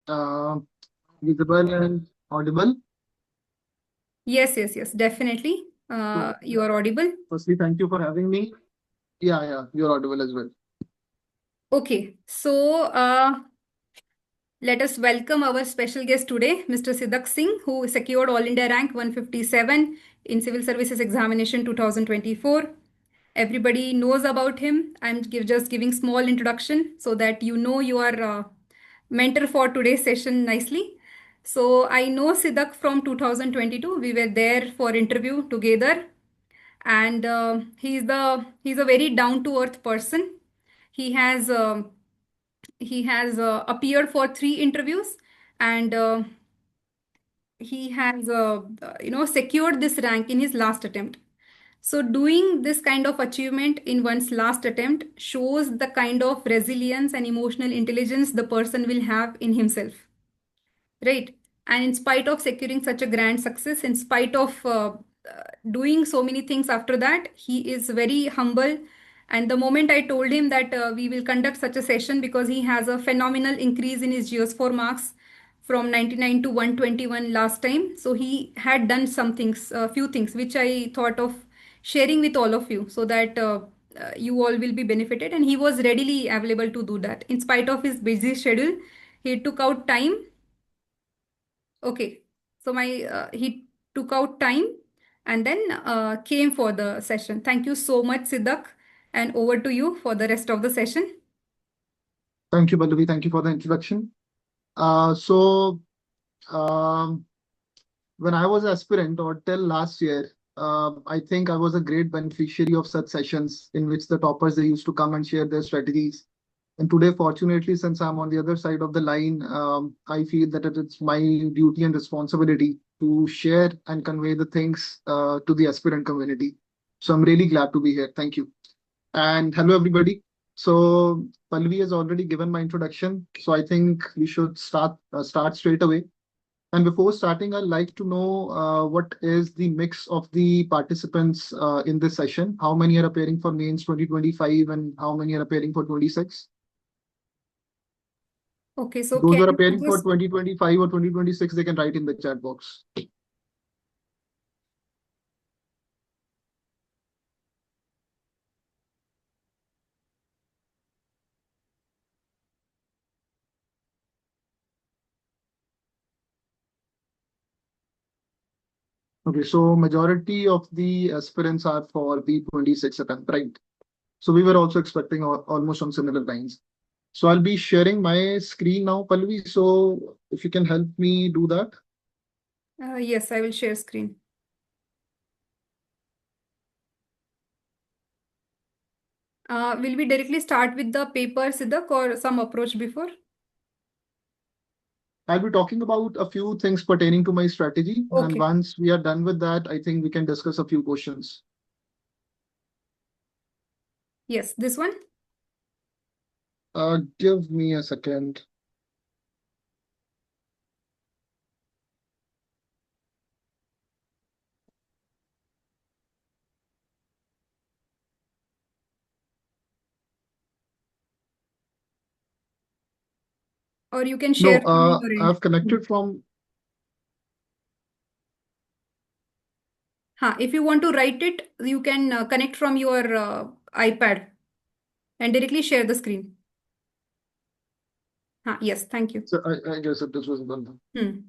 uh, visible and audible. Yes, definitely. So, You are audible. firstly, thank you for having me. Yeah, you're audible as well. Okay, so let us welcome our special guest today, Mr. Sidaq Singh, who secured All India Rank 157 in Civil Services Examination 2024. Everybody knows about him. Just giving small introduction so that you know your mentor for today's session nicely. So I know Sidaq from 2022. We were there for interview together, and he's a very down to earth person. He has appeared for 3 interviews, and he has secured this rank in his last attempt. So doing this kind of achievement in one's last attempt shows the kind of resilience and emotional intelligence the person will have in himself, right? And in spite of securing such a grand success, in spite of doing so many things after that, he is very humble. And the moment I told him that we will conduct such a session, because he has a phenomenal increase in his geoscore marks from 99 to 121 last time. So he had done some things, a few things, which I thought of sharing with all of you so that you all will be benefited. And he was readily available to do that. In spite of his busy schedule, he took out time. Okay, so my he took out time and then came for the session. Thank you so much, Siddak, and over to you for the rest of the session. Thank you, Pallavi. Thank you for the introduction. So, um, when I was aspirant or till last year, I think I was a great beneficiary of such sessions in which the toppers they used to come and share their strategies. And today, fortunately, since I'm on the other side of the line, I feel that it's my duty and responsibility to share and convey the things to the aspirant community. So I'm really glad to be here. Thank you. And hello, everybody. So Pallavi has already given my introduction, so I think we should start straight away. And before starting, I'd like to know what is the mix of the participants in this session. How many are appearing for mains 2025 and how many are appearing for 26? Okay, so Those can who are you appearing for just 2025 or 2026, they can write in the chat box. Okay, so majority of the aspirants are for the 26 attempt, right? So we were also expecting almost on similar lines. So I'll be sharing my screen now, Pallavi. So if you can help me do that. yes, I will share screen. Will we directly start with the paper, Siddak, or some approach before? I'll be talking about a few things pertaining to my strategy. And Okay, once we are done with that, I think we can discuss a few questions. yes, this one. Give me a second. Or you can share No, from your end. I've connected from. If you want to write it, you can connect from your iPad and directly share the screen. Yes, thank you. So I guess that this was done. Hmm.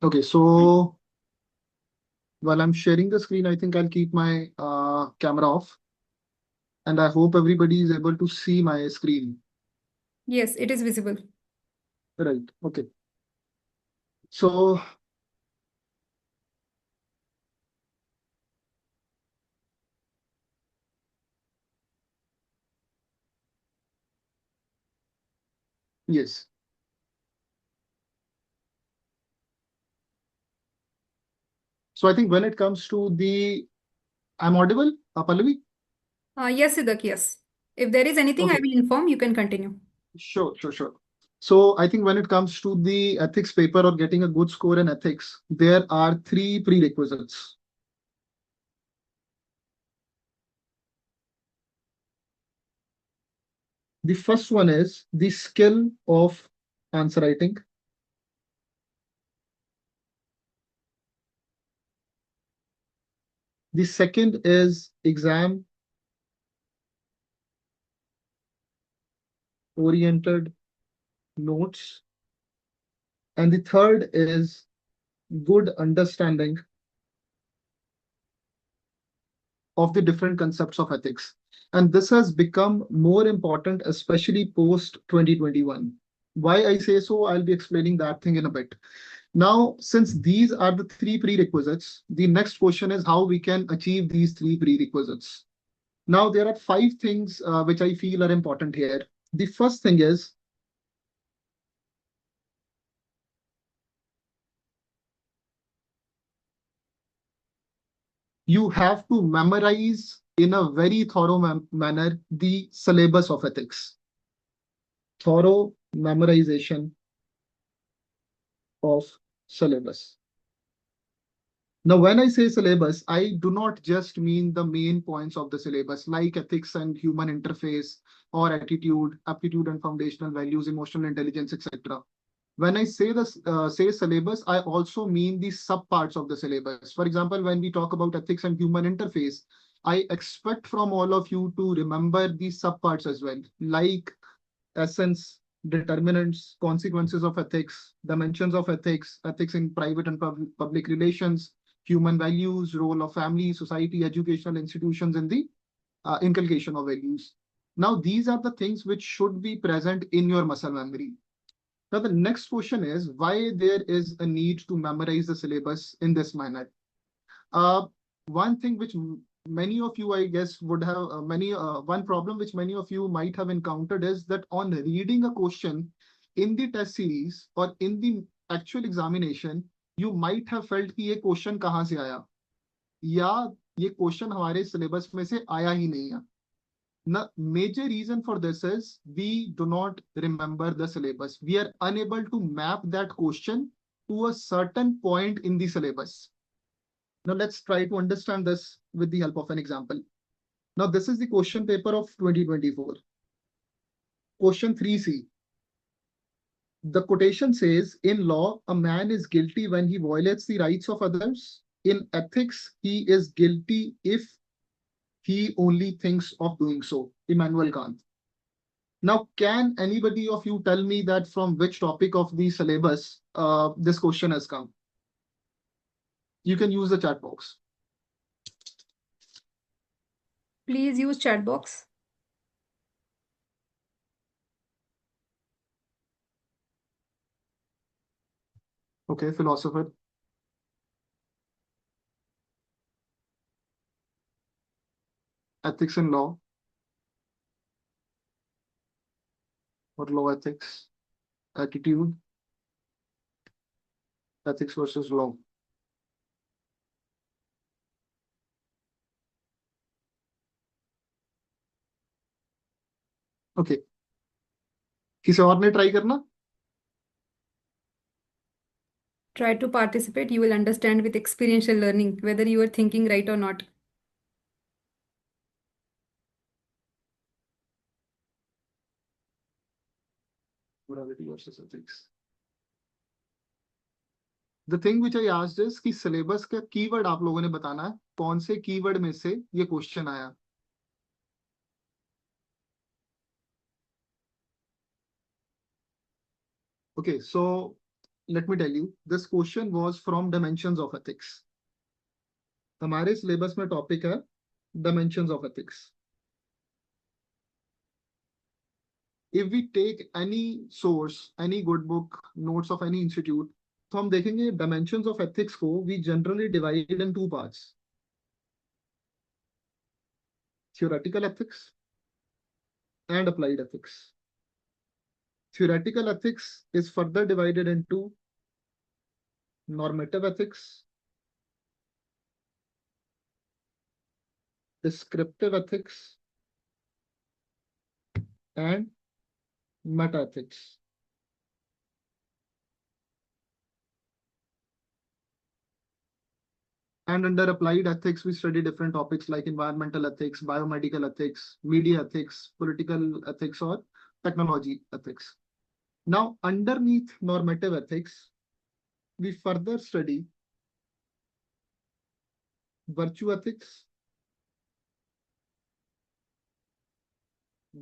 Okay, so while I'm sharing the screen, I think I'll keep my camera off. And I hope everybody is able to see my screen. Yes, it is visible. Right. Okay. So yes. So I think when it comes to I'm audible, Pallavi? Yes, Siddharth, yes. If there is anything, I Okay. will inform. You can continue. Sure. So I think when it comes to the ethics paper or getting a good score in ethics, there are three prerequisites. The first one is the skill of answer writing. The second is exam oriented notes. And the third is good understanding of the different concepts of ethics. And this has become more important, especially post 2021. Why I say so, I'll be explaining that thing in a bit. Now, since these are the three prerequisites, the next question is how we can achieve these three prerequisites. Now, there are five things which I feel are important here. The first thing is you have to memorize in a very thorough manner the syllabus of ethics. Thorough memorization of syllabus. Now, when I say syllabus, I do not just mean the main points of the syllabus, like ethics and human interface, or attitude, aptitude and foundational values, emotional intelligence, etc. When I say this, say syllabus, I also mean the subparts of the syllabus. For example, when we talk about ethics and human interface, I expect from all of you to remember these subparts as well, like essence, determinants, consequences of ethics, dimensions of ethics, ethics in private and public relations, human values, role of family, society, educational institutions in the inculcation of values. Now, these are the things which should be present in your muscle memory. Now, the next question is why there is a need to memorize the syllabus in this manner. Uh, One thing which many of you, I guess, would have one problem which many of you might have encountered is that on reading a question in the test series or in the actual examination, you might have felt कि ये question कहाँ से आया या ये question हमारे syllabus में से आया ही नहीं है. The major reason for this is we do not remember the syllabus. We are unable to map that question to a certain point in the syllabus. Now let's try to understand this with the help of an example. Now this is the question paper of 2024. Question 3C. The quotation says, in law, a man is guilty when he violates the rights of others. In ethics, he is guilty if he only thinks of doing so. Immanuel Kant. Now, can anybody of you tell me that from which topic of the syllabus this question has come? You can use the chat box. Please use chat box. Okay, philosopher. Ethics and law. Or law ethics. Attitude. Ethics versus law. Okay. किसी और ने try करना? Try to participate. You will understand with experiential learning whether you are thinking right or not. Morality versus ethics. The thing which I asked is कि syllabus का keyword आप लोगों ने बताना है कौन से कीवर्ड में से ये क्वेश्चन आया. Okay, so let me tell you, this question was from dimensions of ethics. हमारे सिलेबस में टॉपिक है dimensions of ethics. If we take any source, any good book, notes of any institute, तो हम देखेंगे dimensions of ethics को we generally divide in two parts. Theoretical ethics and applied ethics. Theoretical ethics is further divided into normative ethics, descriptive ethics, and meta ethics. And under applied ethics, we study different topics like environmental ethics, biomedical ethics, media ethics, political ethics, or technology ethics. Now, underneath normative ethics, we further study virtue ethics,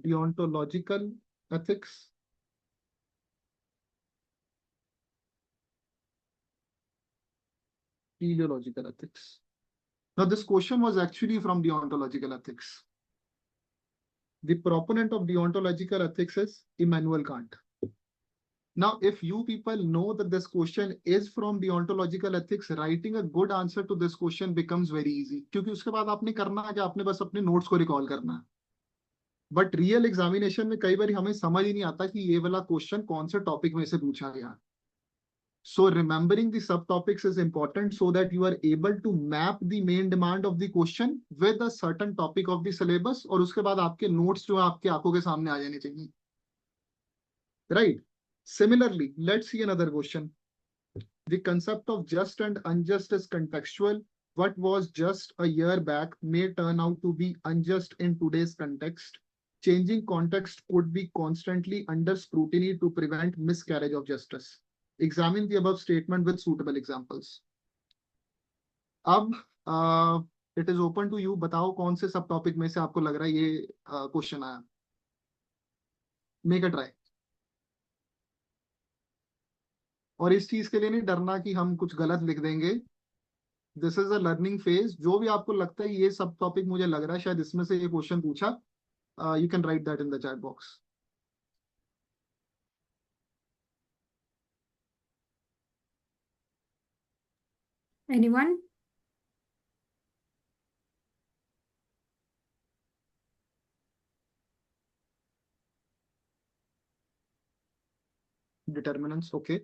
deontological ethics, teleological ethics. Now, this question was actually from deontological ethics. The proponent of deontological ethics is Immanuel Kant. Now, if you people know that this question is from deontological ethics, writing a good answer to this question becomes very easy. क्योंकि उसके बाद आपने करना है कि आपने बस अपने नोट्स को रिकॉल करना है. बट रियल एग्जामिनेशन में कई बार हमें समझ ही नहीं आता कि ये वाला क्वेश्चन कौन से टॉपिक में से पूछा गया. So remembering the subtopics is important so that you are able to map the main demand of the question with a certain topic of the syllabus और उसके बाद आपके notes जो है आपके आंखों के सामने आ जाने चाहिए. Right? Similarly, let's see another question. The concept of just and unjust is contextual. What was just a year back may turn out to be unjust in today's context. Changing context could be constantly under scrutiny to prevent miscarriage of justice. Examine the above statement with suitable examples. अब it is open to you. बताओ कौन से सब topic में से आपको लग रहा है ये क्वेश्चन आया. Make a try. और इस चीज के लिए नहीं डरना कि हम कुछ गलत लिख देंगे. This is a learning phase. जो भी आपको लगता है ये सब टॉपिक मुझे लग रहा है शायद इसमें से ये क्वेश्चन पूछा, you can right that in the chat box. Anyone? Determinants, okay.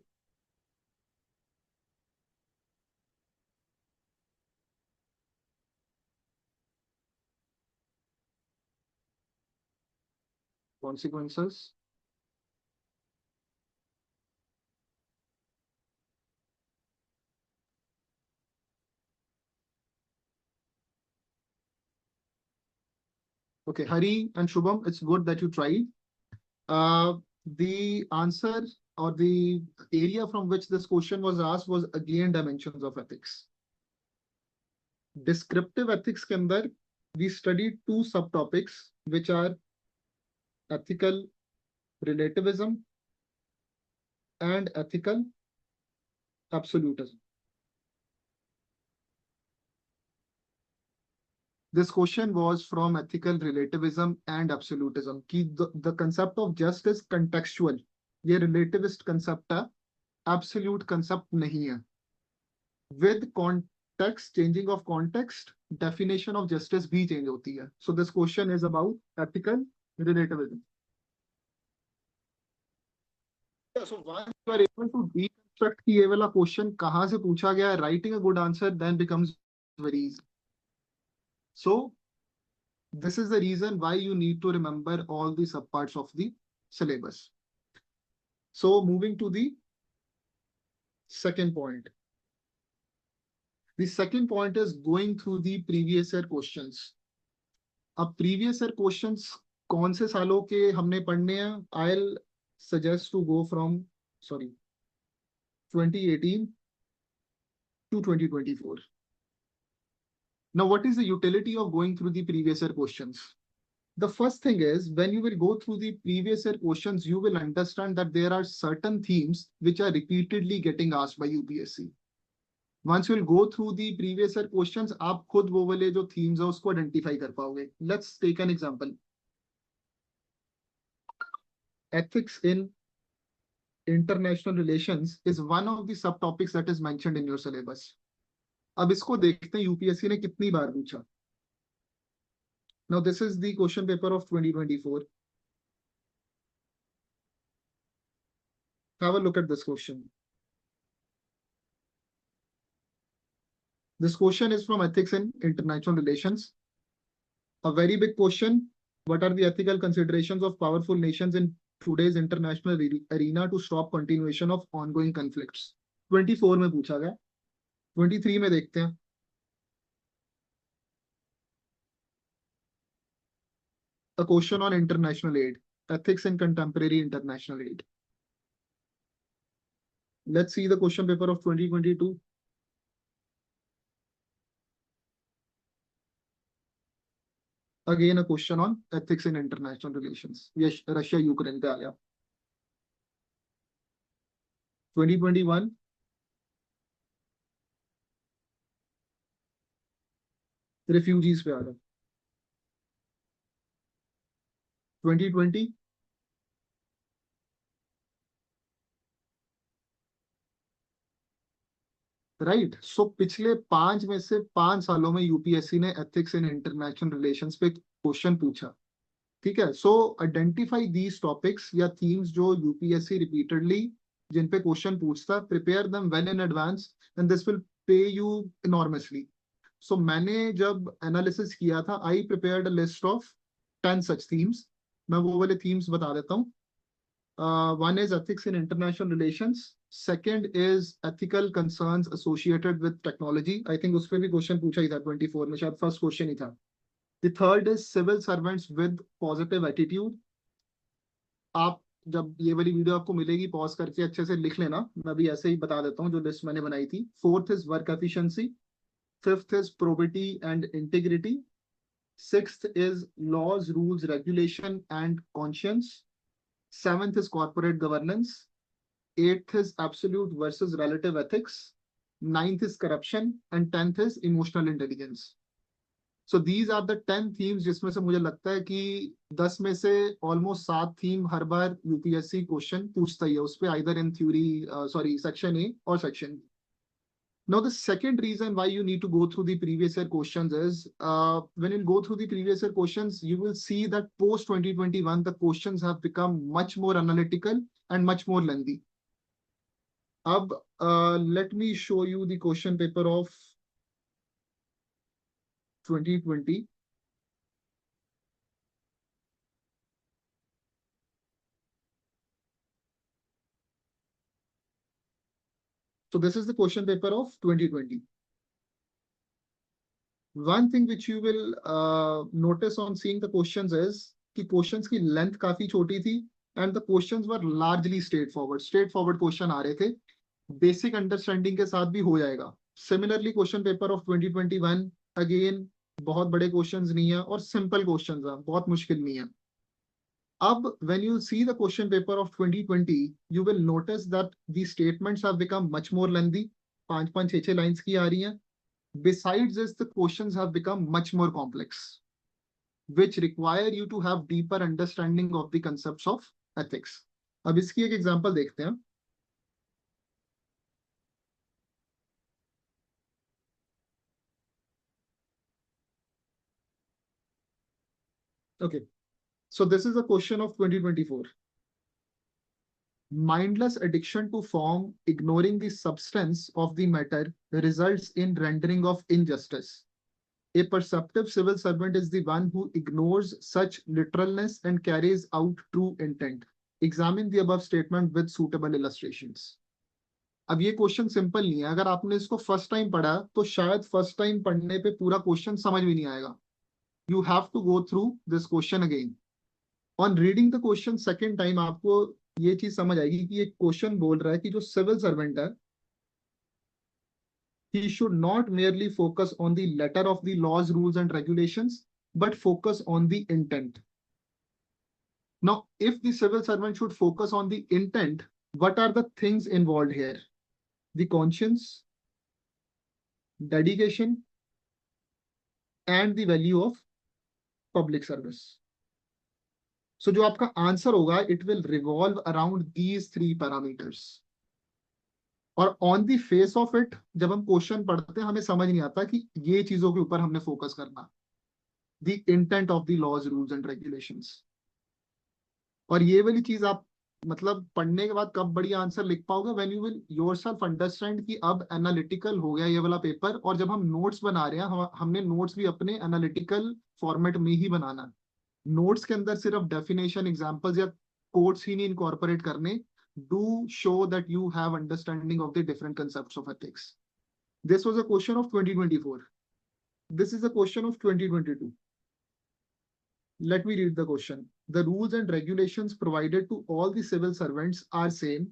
Consequences. Okay, Hari and Shubham, it's good that you tried. The answer or the area from which this question was asked was again dimensions of ethics. Descriptive ethics के अंदर we studied two subtopics which are ethical relativism and ethical absolutism. This question was from ethical relativism and absolutism. कि the concept of just is contextual. ये relativist concept है, absolute concept नहीं है. With context, changing of context, definition of justice भी change होती है. So this question is about ethical relativism. Yeah, so once you are able to deconstruct कि ये वाला question कहाँ से पूछा गया है, writing a good answer then becomes very easy. So this is the reason why you need to remember all the subparts of the syllabus. So moving to the second point. The second point is going through the previous year questions. अब previous year questions कौन से सालों के हमने पढ़ने हैं? I'll suggest to go from 2018 to 2024. Now, what is the utility of going through the previous year questions? The first thing is when you will go through the previous year questions, you will understand that there are certain themes which are repeatedly getting asked by UPSC. Once you will go through the previous year questions, आप खुद वो वाले जो themes है उसको identify कर पाओगे. Let's take an example. Ethics in international relations is one of the subtopics that is mentioned in your syllabus. अब इसको देखते हैं यूपीएससी ने कितनी बार पूछा. Now this is the question paper of 2024. Have a look at this question. This question is from ethics in international relations. A very big question. What are the ethical considerations of powerful nations in today's international arena to stop continuation of ongoing conflicts? 24 में पूछा गया. 23 में देखते हैं. A question on international aid. ethics in contemporary international aid. Let's see the question paper of 2022. Again, a question on ethics in international relations. Yes, Russia, Ukraine पे आ गया. 2021. Refugees पे आ गया. 2020. राइट. सो पिछले 5 में से 5 सालों में यूपीएससी ने एथिक्स इन इंटरनेशनल रिलेशंस पे क्वेश्चन पूछा. ठीक है. सो आइडेंटिफाई दीज टॉपिक्स या थीम्स जो यूपीएससी रिपीटेडली जिन पे क्वेश्चन पूछता, prepare them well in advance and this will pay you enormously. So मैंने जब एनालिसिस किया था, I prepared a list of 10 such themes. मैं वो वाले थीम्स बता देता हूँ. One is ethics in international relations. Second is ethical concerns associated with technology. I think उस पे भी क्वेश्चन पूछा ही था 24 में, शायद फर्स्ट क्वेश्चन ही था. The third is civil servants with positive attitude. आप जब ये वाली वीडियो आपको मिलेगी, पॉज करके अच्छे से लिख लेना. मैं भी ऐसे ही बता देता हूँ जो लिस्ट मैंने बनाई थी. Fourth is work efficiency. Fifth is probity and integrity. Sixth is laws rules regulation and conscience. Seventh is corporate governance. Eighth is absolute versus relative ethics. Ninth is corruption. And 10th is emotional intelligence. So these are the 10 themes जिसमें से मुझे लगता है कि 10 में से almost 7 theme हर बार UPSC question पूछता ही है उस पे, either in theory, section A or section B. Now, the second reason why you need to go through the previous year questions is when you go through the previous year questions, you will see that post 2021, the questions have become much more analytical and much more lengthy. Ab, let me show you the question paper of 2020. So this is the question paper of 2020. One thing which you will notice on seeing the questions is कि questions की length काफी छोटी थी and the questions were largely straightforward. Straightforward question आ रहे थे. Basic understanding के साथ भी हो जाएगा. Similarly, question paper of 2021 again बहुत बड़े questions नहीं है और simple questions हैं, बहुत मुश्किल नहीं है. अब when you see the question paper of 2020, you will notice that the statements have become much more lengthy. 5-5, 6-6 lines की आ रही हैं. Besides this, the questions have become much more complex, which require you to have deeper understanding of the concepts of ethics. अब इसकी एक example देखते हैं. Okay, so this is a question of 2024. Mindless addiction to form, ignoring the substance of the matter, results in rendering of injustice. A perceptive civil servant is the one who ignores such literalness and carries out true intent. Examine the above statement with suitable illustrations. अब ये question simple नहीं है. अगर आपने इसको first time पढ़ा तो शायद फर्स्ट टाइम पढ़ने पे पूरा क्वेश्चन समझ में नहीं आएगा. You have to go through this question again. On reading the question second time आपको ये चीज समझ आएगी कि ये क्वेश्चन बोल रहा है कि जो सिविल सर्वेंट है, he should not merely focus on the letter of the laws, rules and regulations, but focus on the intent. Now, if the civil servant should focus on the intent, what are the things involved here? The conscience, dedication, and the value of public service. So जो आपका answer होगा, it will revolve around these 3 parameters. और on the face of it जब हम question पढ़ते हैं हमें समझ नहीं आता कि ये चीजों के ऊपर हमने फोकस करना. The intent of the laws, rules and regulations. और ये वाली चीज आप मतलब पढ़ने के बाद कब बढ़िया आंसर लिख पाओगे, when you will yourself understand कि अब एनालिटिकल हो गया ये वाला पेपर. और जब हम नोट्स बना रहे हैं, हमने नोट्स भी अपने एनालिटिकल फॉर्मेट में ही बनाना है. नोट्स के अंदर सिर्फ डेफिनेशन, एग्जांपल्स या कोट्स ही नहीं इनकॉर्पोरेट करने. Do show that you have understanding of the different concepts of ethics. This was a question of 2024. This is a question of 2022. Let me read the question. The rules and regulations provided to all the civil servants are same,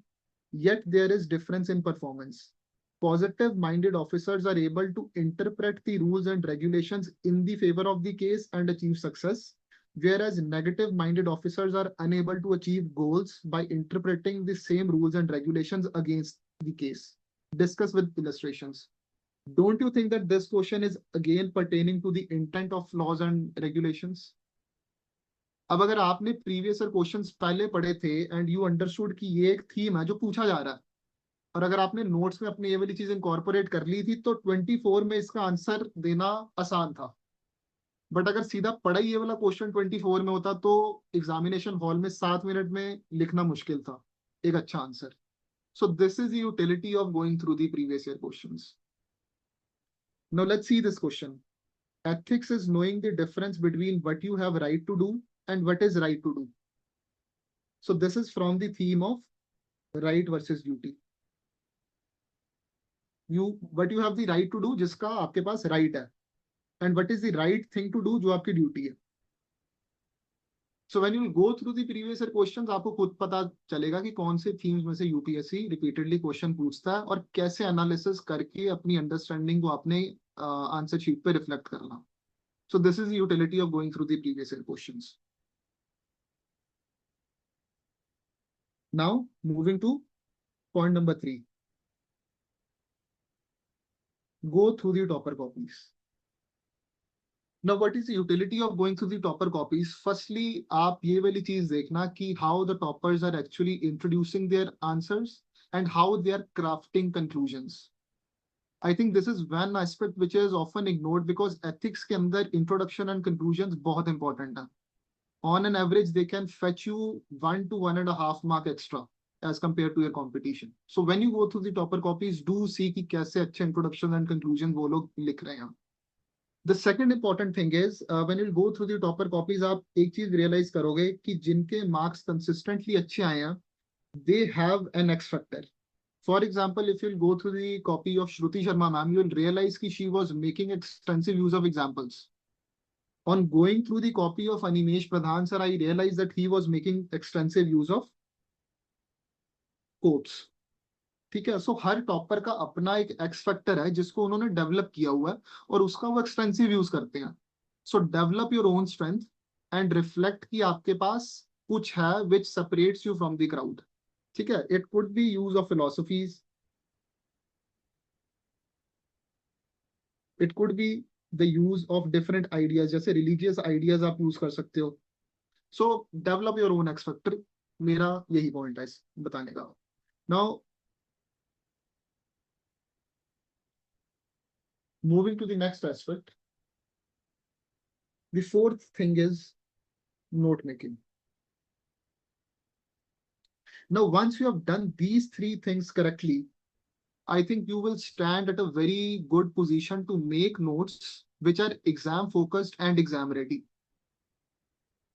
yet there is difference in performance. Positive-minded officers are able to interpret the rules and regulations in the favor of the case and achieve success, whereas negative-minded officers are unable to achieve goals by interpreting the same rules and regulations against the case. Discuss with illustrations. Don't you think that this question is again pertaining to the intent of laws and regulations? अब अगर आपने previous year questions पहले पढ़े थे and you understood कि ये एक theme है जो पूछा जा रहा है, और अगर आपने नोट्स में अपनी ये वाली चीज इनकॉर्पोरेट कर ली थी तो 24 में इसका आंसर देना आसान था. बट अगर सीधा पढ़ा ही ये वाला क्वेश्चन 24 में होता तो एग्जामिनेशन हॉल में 7 मिनट में लिखना मुश्किल था एक अच्छा answer. So this is the utility of going through the previous year questions. Now let's see this question. Ethics is knowing the difference between what you have right to do and what is right to do. So this is from the theme of right versus duty. What you have the right to do जिसका आपके पास right है, and what is the right thing to do जो आपकी duty है. So when you will go through the previous year questions, आपको खुद पता चलेगा कि कौन से themes में से UPSC repeatedly question पूछता है और कैसे analysis करके अपनी understanding को अपने answer sheet पे reflect करना. So this is the utility of going through the previous year questions. Now moving to point number 3. Go through the topper copies. Now what is the utility of going through the topper copies? Firstly, आप ये वाली चीज देखना कि how the toppers are actually introducing their answers and how they are crafting conclusions. I think this is one aspect which is often ignored because ethics के अंदर introduction and conclusions बहुत important है. On an average, they can fetch you 1 to 1.5 mark extra as compared to your competition. So when you go through the topper copies, do see कि कैसे अच्छे introduction and conclusion वो लोग लिख रहे हैं. The second important thing is when you go through the topper copies, आप एक चीज realize करोगे कि जिनके marks consistently अच्छे आए हैं, they have an X factor. For example, if you'll go through the copy of Shruti Sharma ma'am, you'll realize that she was making extensive use of examples. On going through the copy of Animesh Pradhan sir, I realized that he was making extensive use of quotes. ठीक है, सो हर topper का अपना एक x factor है जिसको उन्होंने develop किया हुआ है और उसका वो एक्सटेंसिव यूज करते हैं. सो develop your own strength and reflect कि आपके पास कुछ है which separates you from the crowd. ठीक है, it could B use of philosophies, it could be the use of different ideas, जैसे रिलीजियस आइडियाज आप यूज कर सकते हो. सो develop your own x factor, मेरा यही पॉइंट है बताने का. Now moving to the next aspect, the fourth thing is note making. Now, once you have done these 3 things correctly, I think you will stand at a very good position to make notes which are exam focused and exam ready.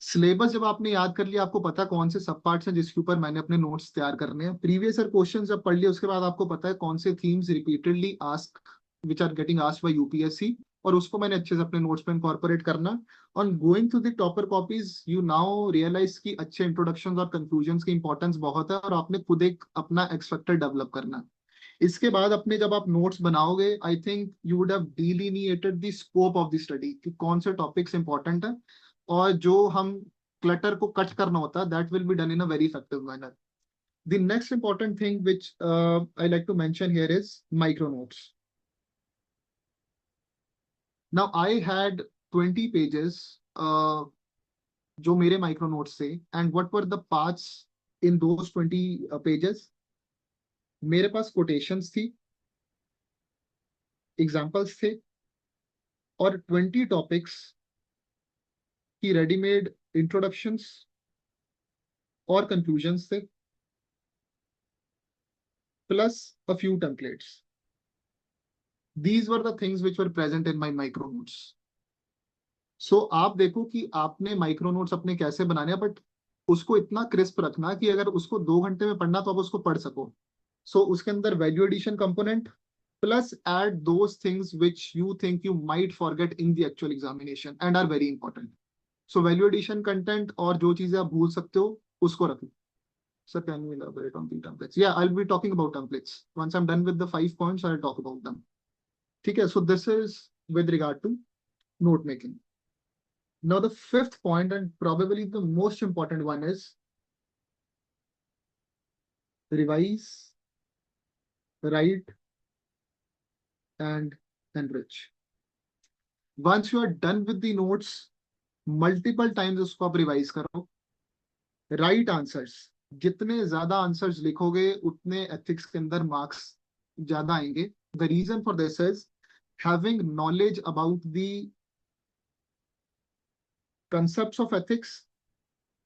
Syllabus जब आपने याद कर लिया, आपको पता कौन से सब पार्ट्स हैं जिसके ऊपर मैंने अपने नोट्स तैयार करने हैं. प्रीवियस ईयर क्वेश्चंस जब पढ़ लिए उसके बाद आपको पता है कौन से themes repeatedly ask which are getting asked by UPSC, और उसको मैंने अच्छे से अपने नोट्स में इनकॉर्पोरेट करना. On going through the topper copies you now realise कि अच्छे इंट्रोडक्शंस और कंक्लूजन्स की इंपॉर्टेंस बहुत है और आपने खुद एक अपना एक्स फैक्टर डेवलप करना. इसके बाद अपने जब आप नोट्स बनाओगे, I think you would have delineated the scope of the study कि कौन से टॉपिक्स इंपॉर्टेंट है और जो हम क्लटर को कट करना होता है that will be done in a very effective manner. The next important thing which I like to mention here is micro notes. Now I had 20 pages जो मेरे माइक्रो नोट्स थे, and what were the parts in those 20 pages? मेरे पास quotations थी, examples थे और 20 topics की ready-made introductions और conclusions थे, plus a few templates. These were the things which were present in my micro notes. So आप देखो कि आपने माइक्रो नोट्स अपने कैसे बनाने हैं, बट उसको इतना क्रिस्प रखना कि अगर उसको 2 घंटे में पढ़ना तो आप उसको पढ़ सको. सो उसके अंदर value addition component plus add those things which you think you might forget in the actual examination and are very important. So value addition content और जो चीजें आप भूल सकते हो उसको रखो. Sir, can you elaborate on the templates? Yeah, I'll be talking about templates. Once I'm done with the 5 points, I'll talk about them. Okay, so this is with regard to note making. Now, the fifth point, and probably the most important one, is revise, write, and enrich. Once you are done with the notes, multiple times उसको आप revise करो. Right answers. जितने ज्यादा answers लिखोगे उतने ethics के अंदर marks ज्यादा आएंगे. The reason for this is having knowledge about the concepts of ethics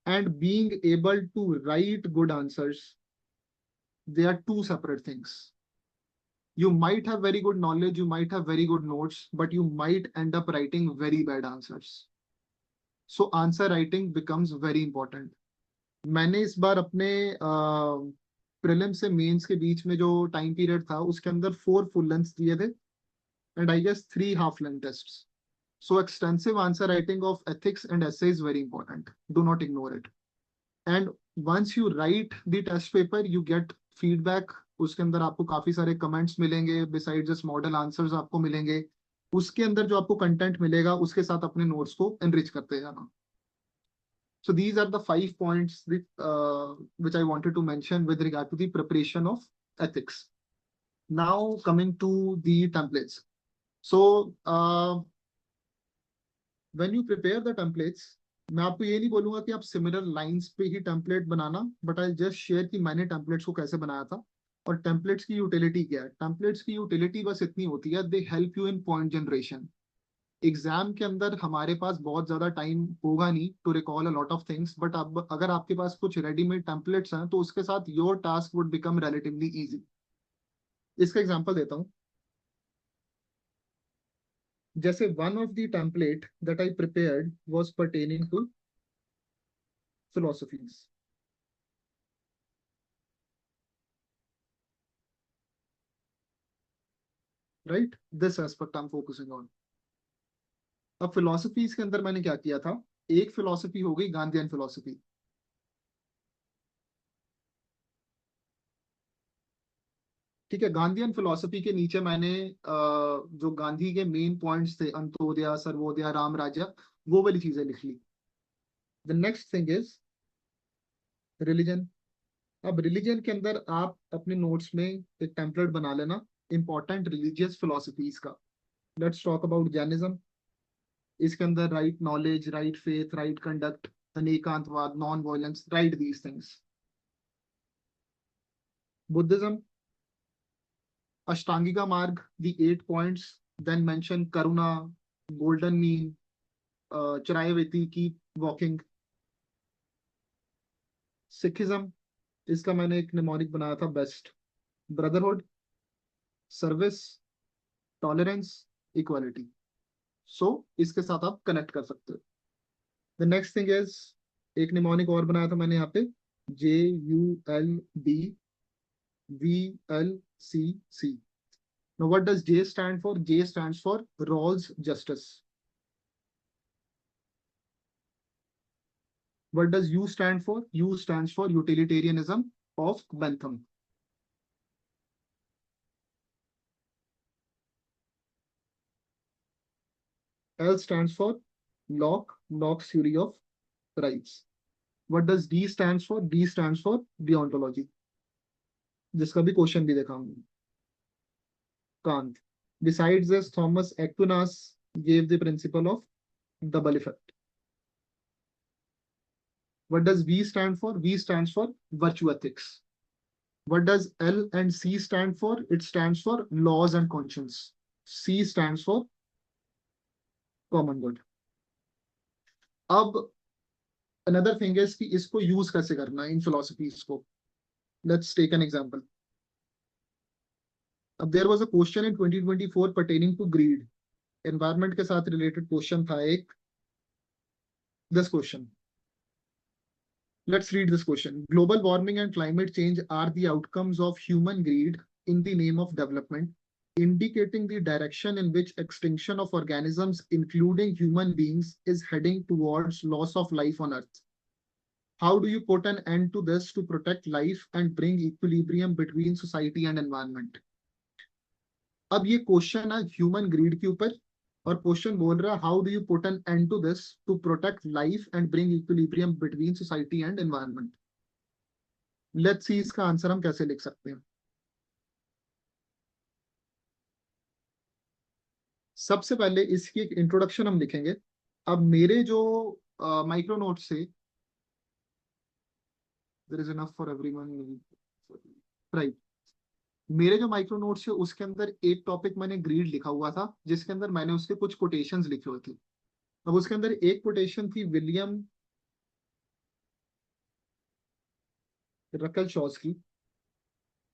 and being able to write good answers. They are two separate things. You might have very good knowledge, you might have very good notes, but you might end up writing very bad answers. So answer writing becomes very important. मैंने इस बार अपने prelim से mains के बीच में जो time period था उसके अंदर 4 फुल लेंथ दिए थे and I guess 3 half length tests. So extensive answer writing of ethics and essay is very important. Do not ignore it. And once you write the test paper, you get feedback. उसके अंदर आपको काफी सारे comments मिलेंगे. Besides just model answers आपको मिलेंगे. उसके अंदर जो आपको कंटेंट मिलेगा उसके साथ अपने नोट्स को एनरिच करते जाना. So these are the 5 points that, which I wanted to mention with regard to the preparation of ethics. Now coming to the templates. So when you prepare the templates, मैं आपको ये नहीं बोलूंगा कि आप सिमिलर लाइंस पे ही template बनाना, बट आई जस्ट शेयर कि मैंने टेम्पलेट्स को कैसे बनाया था और टेम्पलेट्स की यूटिलिटी क्या है. टेम्पलेट्स की यूटिलिटी बस इतनी होती है, they help you in point generation. Exam के अंदर हमारे पास बहुत ज्यादा टाइम होगा नहीं to recall a lot of things, but अब अगर आपके पास कुछ रेडीमेड टेम्पलेट्स हैं तो उसके साथ your task would become relatively easy. इसका एग्जांपल देता हूँ. जैसे one of the template that I prepared was pertaining to philosophies. Right, this aspect I'm focusing on. अब फिलोसफीज के अंदर मैंने क्या किया था, एक फिलोसफी हो गई गांधीयन फिलोसफी. ठीक है, गांधीयन फिलोसफी के नीचे मैंने जो गांधी के मेन पॉइंट्स थे, अंत्योदय, सर्वोदय, राम राज्य, वो वाली चीजें लिख ली. The next thing is religion. अब रिलीजन के अंदर आप अपने नोट्स में एक टेम्पलेट बना लेना इंपॉर्टेंट रिलीजियस फिलोसफीज का. Let's talk about Jainism. इसके अंदर right knowledge, right faith, right conduct, anekantavada, non violence, right these things. Buddhism, Ashtangika Marga, the 8 points, then mention karuna, golden mean, charaiveti की वॉकिंग. सिखिज्म, इसका मैंने एक निमोनिक बनाया था best. Brotherhood, service, tolerance, equality. So इसके साथ आप कनेक्ट कर सकते हो. द नेक्स्ट थिंग इज एक निमोनिक और बनाया था मैंने यहाँ पे, JULDVLCC. Now, what does J stand for? J stands for Rawls Justice. What does U stand for? U stands for Utilitarianism of Bentham. L stands for Locke's theory of rights. What does D stands for? D stands for deontology, जिसका भी question भी देखा हमने. Kant. Besides this, Thomas Aquinas gave the principle of double effect. What does V stand for? V stands for virtue ethics. What does L and C stand for? It stands for laws and conscience. C stands for common good. अब another thing is कि इसको use कैसे करना है इन philosophies को. Let's take an example. अब there was a question in 2024 pertaining to greed. Environment के साथ related question था एक. This question. Let's read this question. Global warming and climate change are the outcomes of human greed in the name of development. indicating the direction in which extinction of organisms, including human beings, is heading towards loss of life on Earth. How do you put an end to this to protect life and bring equilibrium between society and environment? अब ये question है human grid के ऊपर, और question बोल रहा है how do you put an end to this to protect life and bring equilibrium between society and environment. Let's see इसका आंसर हम कैसे लिख सकते हैं. सबसे पहले इसकी एक इंट्रोडक्शन हम लिखेंगे. अब मेरे जो माइक्रो नोट्स से there is enough for everyone, right. मेरे जो माइक्रो नोट्स है उसके अंदर एक टॉपिक मैंने ग्रीड लिखा हुआ था, जिसके अंदर मैंने उसके कुछ कोटेशंस लिखे हुए थे. अब उसके अंदर एक कोटेशन थी विलियम रकलशॉस की,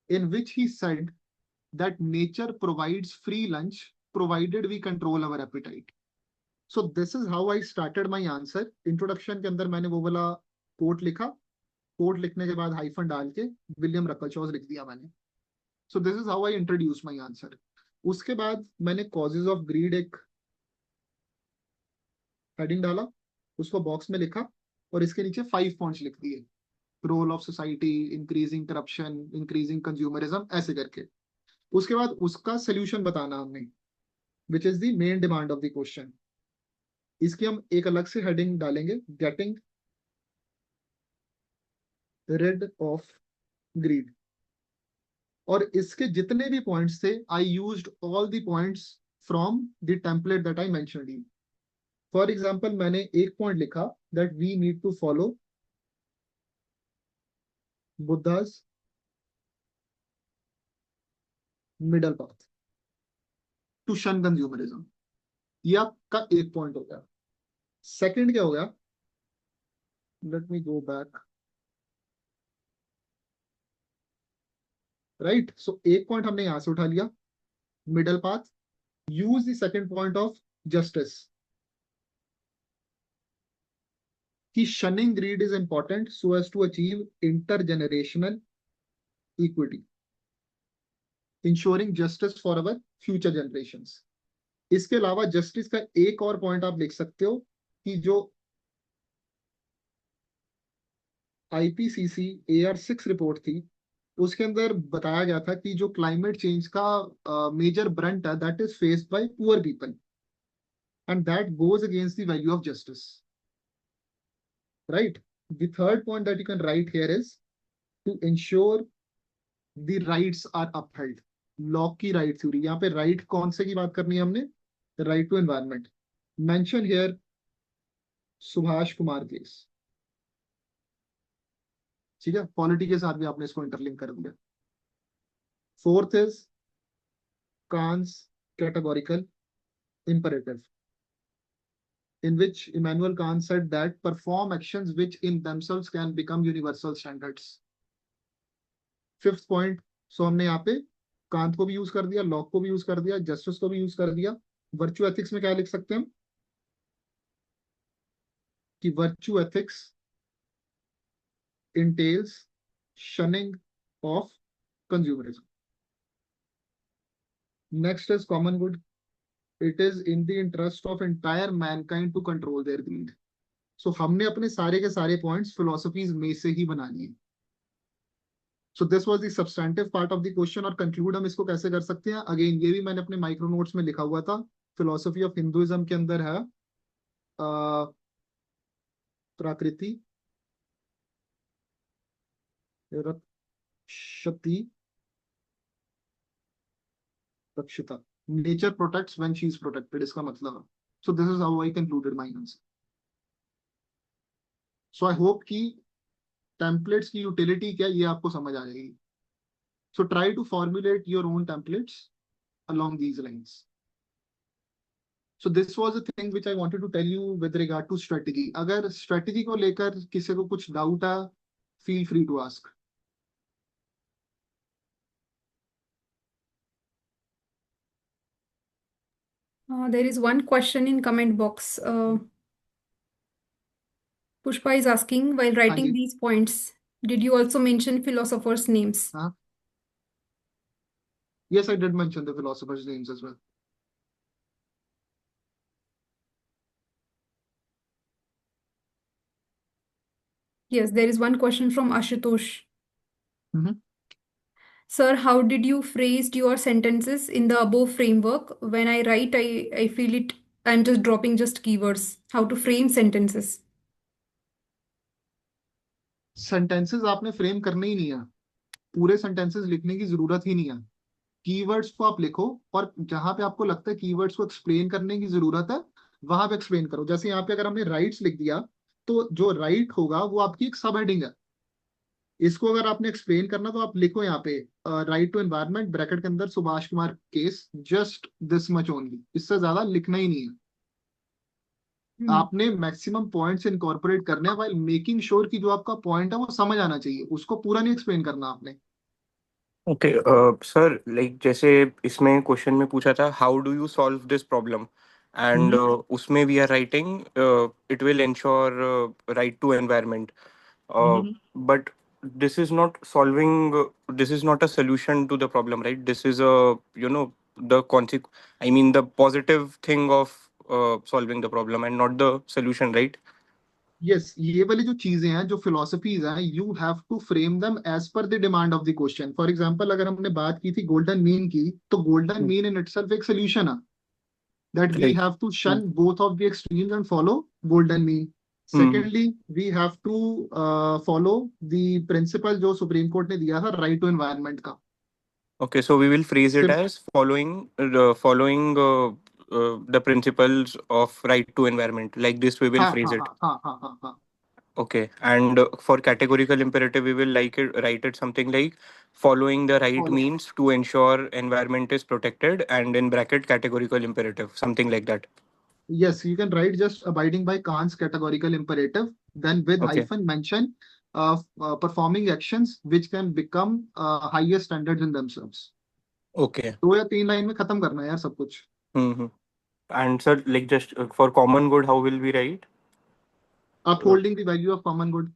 in which he said that nature provides free lunch provided we control our appetite. So this is how I started my answer. Introduction के अंदर मैंने वो वाला कोट लिखा, कोट लिखने के बाद हाइफन डाल के विलियम रकलशॉस लिख दिया मैंने. So this is how I introduce my answer. उसके बाद मैंने causes of greed एक हेडिंग डाला, उसको बॉक्स में लिखा और इसके नीचे 5 पॉइंट्स लिख दिए. Role of society, increasing corruption, increasing consumerism, ऐसे करके. उसके बाद उसका सोल्यूशन बताना हमने, which is the main demand of the question. इसकी हम एक अलग से हेडिंग डालेंगे, गेटिंग रिड ऑफ ग्रीड. और इसके जितने भी पॉइंट्स थे, I used all the points from the template that I mentioned. For example मैंने एक पॉइंट लिखा that we need to follow Buddha's middle path to shun consumerism. ये आपका एक पॉइंट हो गया. सेकंड क्या हो गया, let me go back, right. So एक पॉइंट हमने यहां से उठा लिया, middle path. Use the second point of justice, कि shunning greed is important so as to achieve intergenerational equity, ensuring justice for our future generations. इसके अलावा justice का एक और पॉइंट आप लिख सकते हो कि जो आईपीसीसी AR6 रिपोर्ट थी, उसके अंदर बताया गया था कि जो क्लाइमेट चेंज का मेजर ब्रंट है that is faced by poor people and that goes against the value of justice, right. The third point that you can write here is to ensure the rights are upheld. Law की right theory, यहाँ पे right कौन से की बात करनी है हमने, right to environment. Mention here Subhash Kumar case. ठीक है, पॉलिटी के साथ भी आपने इसको इंटरलिंक कर दिया. Fourth is Cannes categorical imperative, in which Immanuel Kant said that perform actions which in themselves can become universal standards. Fifth point, so हमने यहाँ पे कांत को भी यूज कर दिया, लॉक को भी यूज कर दिया, जस्टिस को भी यूज कर दिया. वर्च्यू एथिक्स में क्या लिख सकते हैं हम, कि virtue ethics entails shunning of consumerism. Next is common good. It is in the interest of entire mankind to control their greed. So हमने अपने सारे के सारे पॉइंट्स फिलोसफीज में से ही बना लिए. So this was the substantive part of the question. और कंक्लूड हम इसको कैसे कर सकते हैं, अगेन ये भी मैंने अपने माइक्रो नोट्स में लिखा हुआ था. फिलोसफी ऑफ हिंदुइज्म के अंदर है प्रकृति रक्षति रक्षिता, nature protects when she is protected, इसका मतलब है. So this is how I concluded my answer. So I hope कि टेम्पलेट्स की यूटिलिटी क्या ये आपको समझ आ जाएगी. So try to formulate your own templates along these lines. So this was a thing which I wanted to tell you with regard to strategy. अगर strategy को लेकर किसी को कुछ डाउट है, feel free to ask. There is one question in comment box. Pushpa is asking, while हाँ writing जी. these points, did you also mention philosophers' names? हाँ Yes, I did mention the philosophers' names as well. Yes, there is one question from Ashutosh. Mhm. Sir, how did you phrase your sentences in the above framework? When I write, I feel it, I'm just dropping just keywords. How to frame sentences? Sentences आपने frame करने ही नहीं है, पूरे sentences लिखने की जरूरत ही नहीं है। कीवर्ड्स को आप लिखो, और जहां पे आपको लगता है कीवर्ड्स को एक्सप्लेन करने की जरूरत है, वहां पे एक्सप्लेन करो। जैसे यहाँ पे अगर हमने राइट्स लिख दिया, तो जो राइट होगा वो आपकी एक सब हेडिंग है। इसको अगर आपने एक्सप्लेन करना तो आप लिखो यहाँ पे राइट टू एनवायरनमेंट ब्रैकेट के अंदर Subhash Kumar case, just this much only, इससे ज्यादा लिखना ही नहीं है। Hmm. आपने मैक्सिमम पॉइंट्स इनकॉर्पोरेट करने हैं, व्हाइल मेकिंग श्योर कि जो आपका पॉइंट है वो समझ आना चाहिए, उसको पूरा नहीं एक्सप्लेन करना आपने। ओके सर, लाइक जैसे इसमें क्वेश्चन में पूछा था how do you solve this problem, and hmm. उसमें we are writing it will ensure right to environment, hmm. but this is not solving, this is not a solution to the problem, right? This is a, you know, the I mean the positive thing of solving the problem and not the solution, right? Yes, ये वाली जो चीजें हैं, जो philosophies हैं, you have to frame them as per the demand of the question. For example, अगर हमने बात की थी गोल्डन मीन की, तो golden Hmm. Mean in itself एक सोल्यूशन है, that we Right. Have to Hmm. Shun both of the extremes and follow golden mean. Hmm. Secondly, we have to follow the principle जो Supreme court ने दिया था right to environment का। Okay, so we will phrase it सिर्फ as following the principles of right to environment. Like this, we will हाँ phrase हाँ it. हाँ हाँ हाँ हाँ हाँ। Okay, and for categorical imperative, we will like it write it something like following the right follow, means to ensure environment is protected, and in bracket categorical imperative, something like that. yes, you can write just abiding by Kant's categorical imperative, then with Okay, hyphen mention performing actions which can become higher standards in themselves। okay. 2 या 3 line में खत्म करना है यार सब कुछ। Mm-hmm. And sir, like just for common good, how will we write? Uh, upholding the value of common good.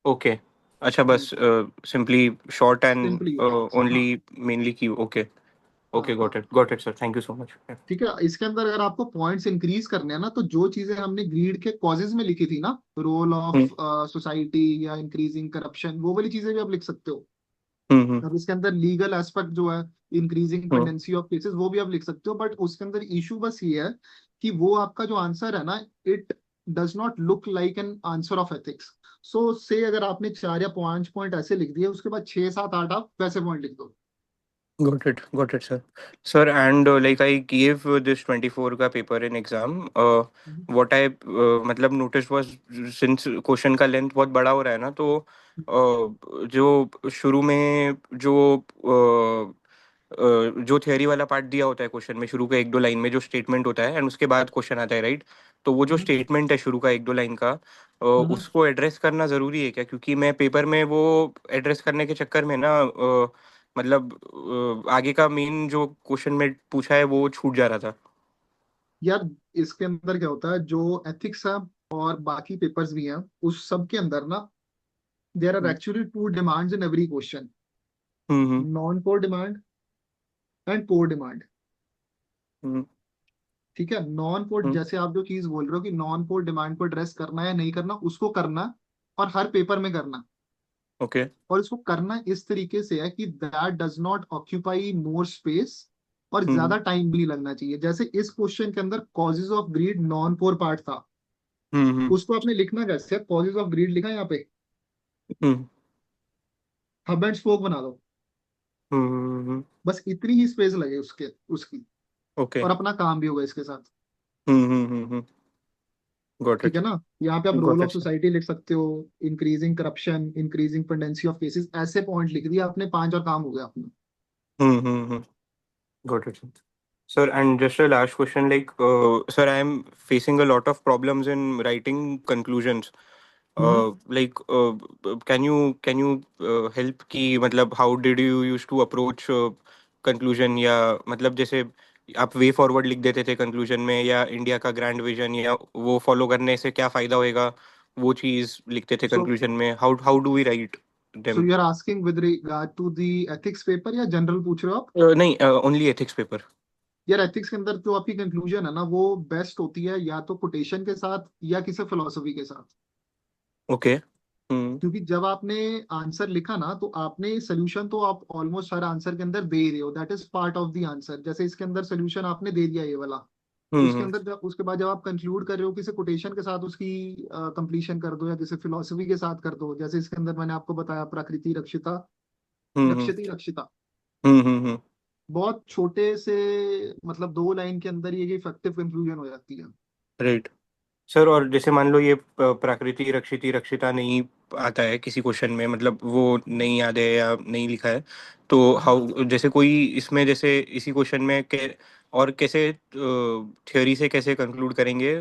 okay. अच्छा बस simply short and simply yes, हाँ only mainly key. Okay, हाँ okay, हाँ। got it, sir. Thank you so much. Yeah. ठीक है, इसके अंदर अगर आपको पॉइंट्स इंक्रीज करने हैं ना, तो जो चीजें हमने ग्रीड के कॉजेज में लिखी थी ना, रोल ऑफ Hmm. सोसाइटी या इंक्रीजिंग करप्शन, वो वाली चीजें भी आप लिख सकते हो। Hmm. अब इसके अंदर लीगल एस्पेक्ट जो है, increasing Hmm. Pendency of cases, वो भी आप लिख सकते हो, बट उसके अंदर इशू बस ये है कि वो आपका जो आंसर है ना, it does not look like an answer of ethics. So से अगर आपने 4 या 5 पॉइंट ऐसे लिख दिए, उसके बाद 6 7 8 आप वैसे पॉइंट लिख दो। Got it, sir. Sir, and like I gave this 24 का paper in exam. What I मतलब noticed was since question का length बहुत बड़ा हो रहा है ना, तो जो शुरू में जो थियरी वाला पार्ट दिया होता है क्वेश्चन में, शुरू के 1 2 लाइन में जो स्टेटमेंट होता है एंड उसके बाद क्वेश्चन आता है, राइट? तो वो जो स्टेटमेंट है शुरू का 1 2 लाइन का, उसको एड्रेस करना जरूरी है क्या? क्योंकि मैं पेपर में वो एड्रेस करने के चक्कर में ना मतलब आगे का मेन जो क्वेश्चन में पूछा है वो छूट जा रहा था। यार, इसके अंदर क्या होता है, जो एथिक्स है और बाकी पेपर्स भी हैं, उस सब के अंदर ना, there are hmm. Actually 2 demands in every question, hmm. Non core demand and core demand. Hmm. ठीक है, नॉन कोड, हम्म। जैसे आप जो चीज बोल रहे हो कि नॉन कोड डिमांड को एड्रेस करना है या नहीं करना, उसको करना, और हर पेपर में करना। ओके। और इसको करना इस तरीके से है कि that does not occupy more space, और हम्म। ज्यादा टाइम भी नहीं लगना चाहिए। जैसे इस क्वेश्चन के अंदर causes of greed non core part था, हम्म। उसको आपने लिखना कैसे, कॉजेज ऑफ ग्रीड लिखा यहाँ पे, हम्म। हब एंड स्पोक बना दो, हम्म। बस इतनी ही स्पेस लगे उसके उसकी, ओके। और अपना काम भी होगा इसके साथ। हम्म। गॉट ठीक इट। है ना, यहाँ पे आप role got of it sir. Society लिख सकते हो, increasing corruption, increasing pendency of cases, ऐसे पॉइंट लिख दिया आपने 5, और काम हो गया अपना। हम्म। Got it. Sir, and just a last question, like, sir, I am facing a lot of problems in writing conclusions. Hmm. Like, can you help कि मतलब how did you used to approach conclusion, या मतलब जैसे आप way forward लिख देते थे conclusion में, या इंडिया का ग्रैंड विजन, या वो फॉलो करने से क्या फायदा होएगा, वो चीज लिखते थे सो कंक्लूजन में, how how do we write? So them. you are asking with regard to the ethics paper या जनरल पूछ रहे हो आप? नहीं, ओनली एथिक्स पेपर. यार एथिक्स के अंदर जो आपकी कंक्लूजन है ना वो बेस्ट होती है या तो कोटेशन के साथ या किसी फिलोसफी के साथ. ओके. हम्म. क्योंकि जब आपने आंसर लिखा ना तो आपने सोल्यूशन तो आप ऑलमोस्ट हर आंसर के अंदर दे ही रहे हो, that is part of the answer. जैसे इसके अंदर सोल्यूशन आपने दे दिया ये वाला, उसके हम्म. अंदर जब उसके बाद जब आप कंक्लूड कर रहे हो किसी कोटेशन के साथ उसकी कंप्लीशन कर दो या किसी फिलोसफी के साथ कर दो. जैसे इसके अंदर मैंने आपको बताया प्रकृति रक्षिता, हम्म. रक्षिति रक्षिता, हम्म. बहुत छोटे से मतलब 2 लाइन के अंदर ये इफेक्टिव कंक्लूजन हो जाती है. राइट. सर, और जैसे मान लो ये प्राकृति रक्षिति रक्षिता नहीं आता है किसी क्वेश्चन में, मतलब वो नहीं याद है या नहीं लिखा है, तो हाँ हाँ. हाउ, जैसे कोई इसमें जैसे इसी क्वेश्चन में और कैसे थ्योरी से कैसे कंक्लूड करेंगे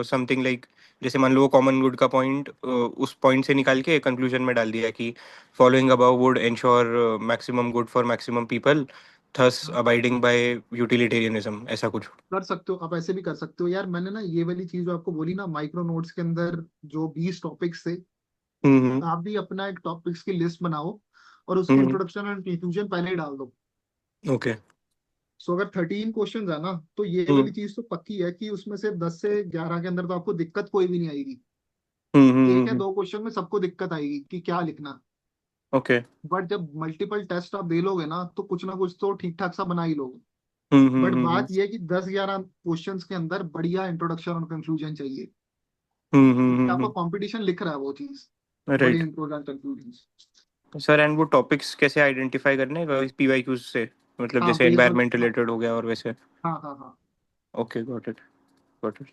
समथिंग लाइक, जैसे मान लो वो कॉमन गुड का पॉइंट उस पॉइंट से निकाल के कंक्लूजन में डाल दिया कि following above would ensure maximum good for maximum people, thus हाँ, अबाइडिंग बाय यूटिलिटेरियनिज्म, ऐसा कुछ. कर सकते हो आप, ऐसे भी कर सकते हो यार. मैंने ना ये वाली चीज जो आपको बोली ना माइक्रो नोट्स के अंदर जो 20 टॉपिक्स थे, हम्म. आप भी अपना एक टॉपिक्स की लिस्ट बनाओ और उसकी हम्म. इंट्रोडक्शन एंड कंक्लूजन पहले ही डाल दो. ओके. सो अगर 13 क्वेश्चन है ना तो ये हम्म. वाली चीज तो पक्की है कि उसमें से 10 से 11 के अंदर तो आपको दिक्कत कोई भी नहीं आएगी. हम्म. एक या दो क्वेश्चन में सबको दिक्कत आएगी कि क्या लिखना. ओके. बट जब मल्टीपल टेस्ट आप दे लोगे ना कुछ तो ठीक ठाक सा बना ही लोगे. हम्म. बट हम्म. बात ये है कि 10-11 क्वेश्चंस के अंदर बढ़िया इंट्रोडक्शन और कंक्लूजन चाहिए, क्योंकि आपका हम्म. कंपटीशन लिख रहा है वो चीज. बढ़िया right. Introduction conclusion. Sir, and वो टॉपिक्स कैसे आइडेंटिफाई करने हैं पीवाईक्यूज से, मतलब हाँ जैसे बेस्ड ऑन, एनवायरनमेंट हाँ रिलेटेड हो गया और वैसे. हाँ हाँ हाँ. Okay, got it. Got it.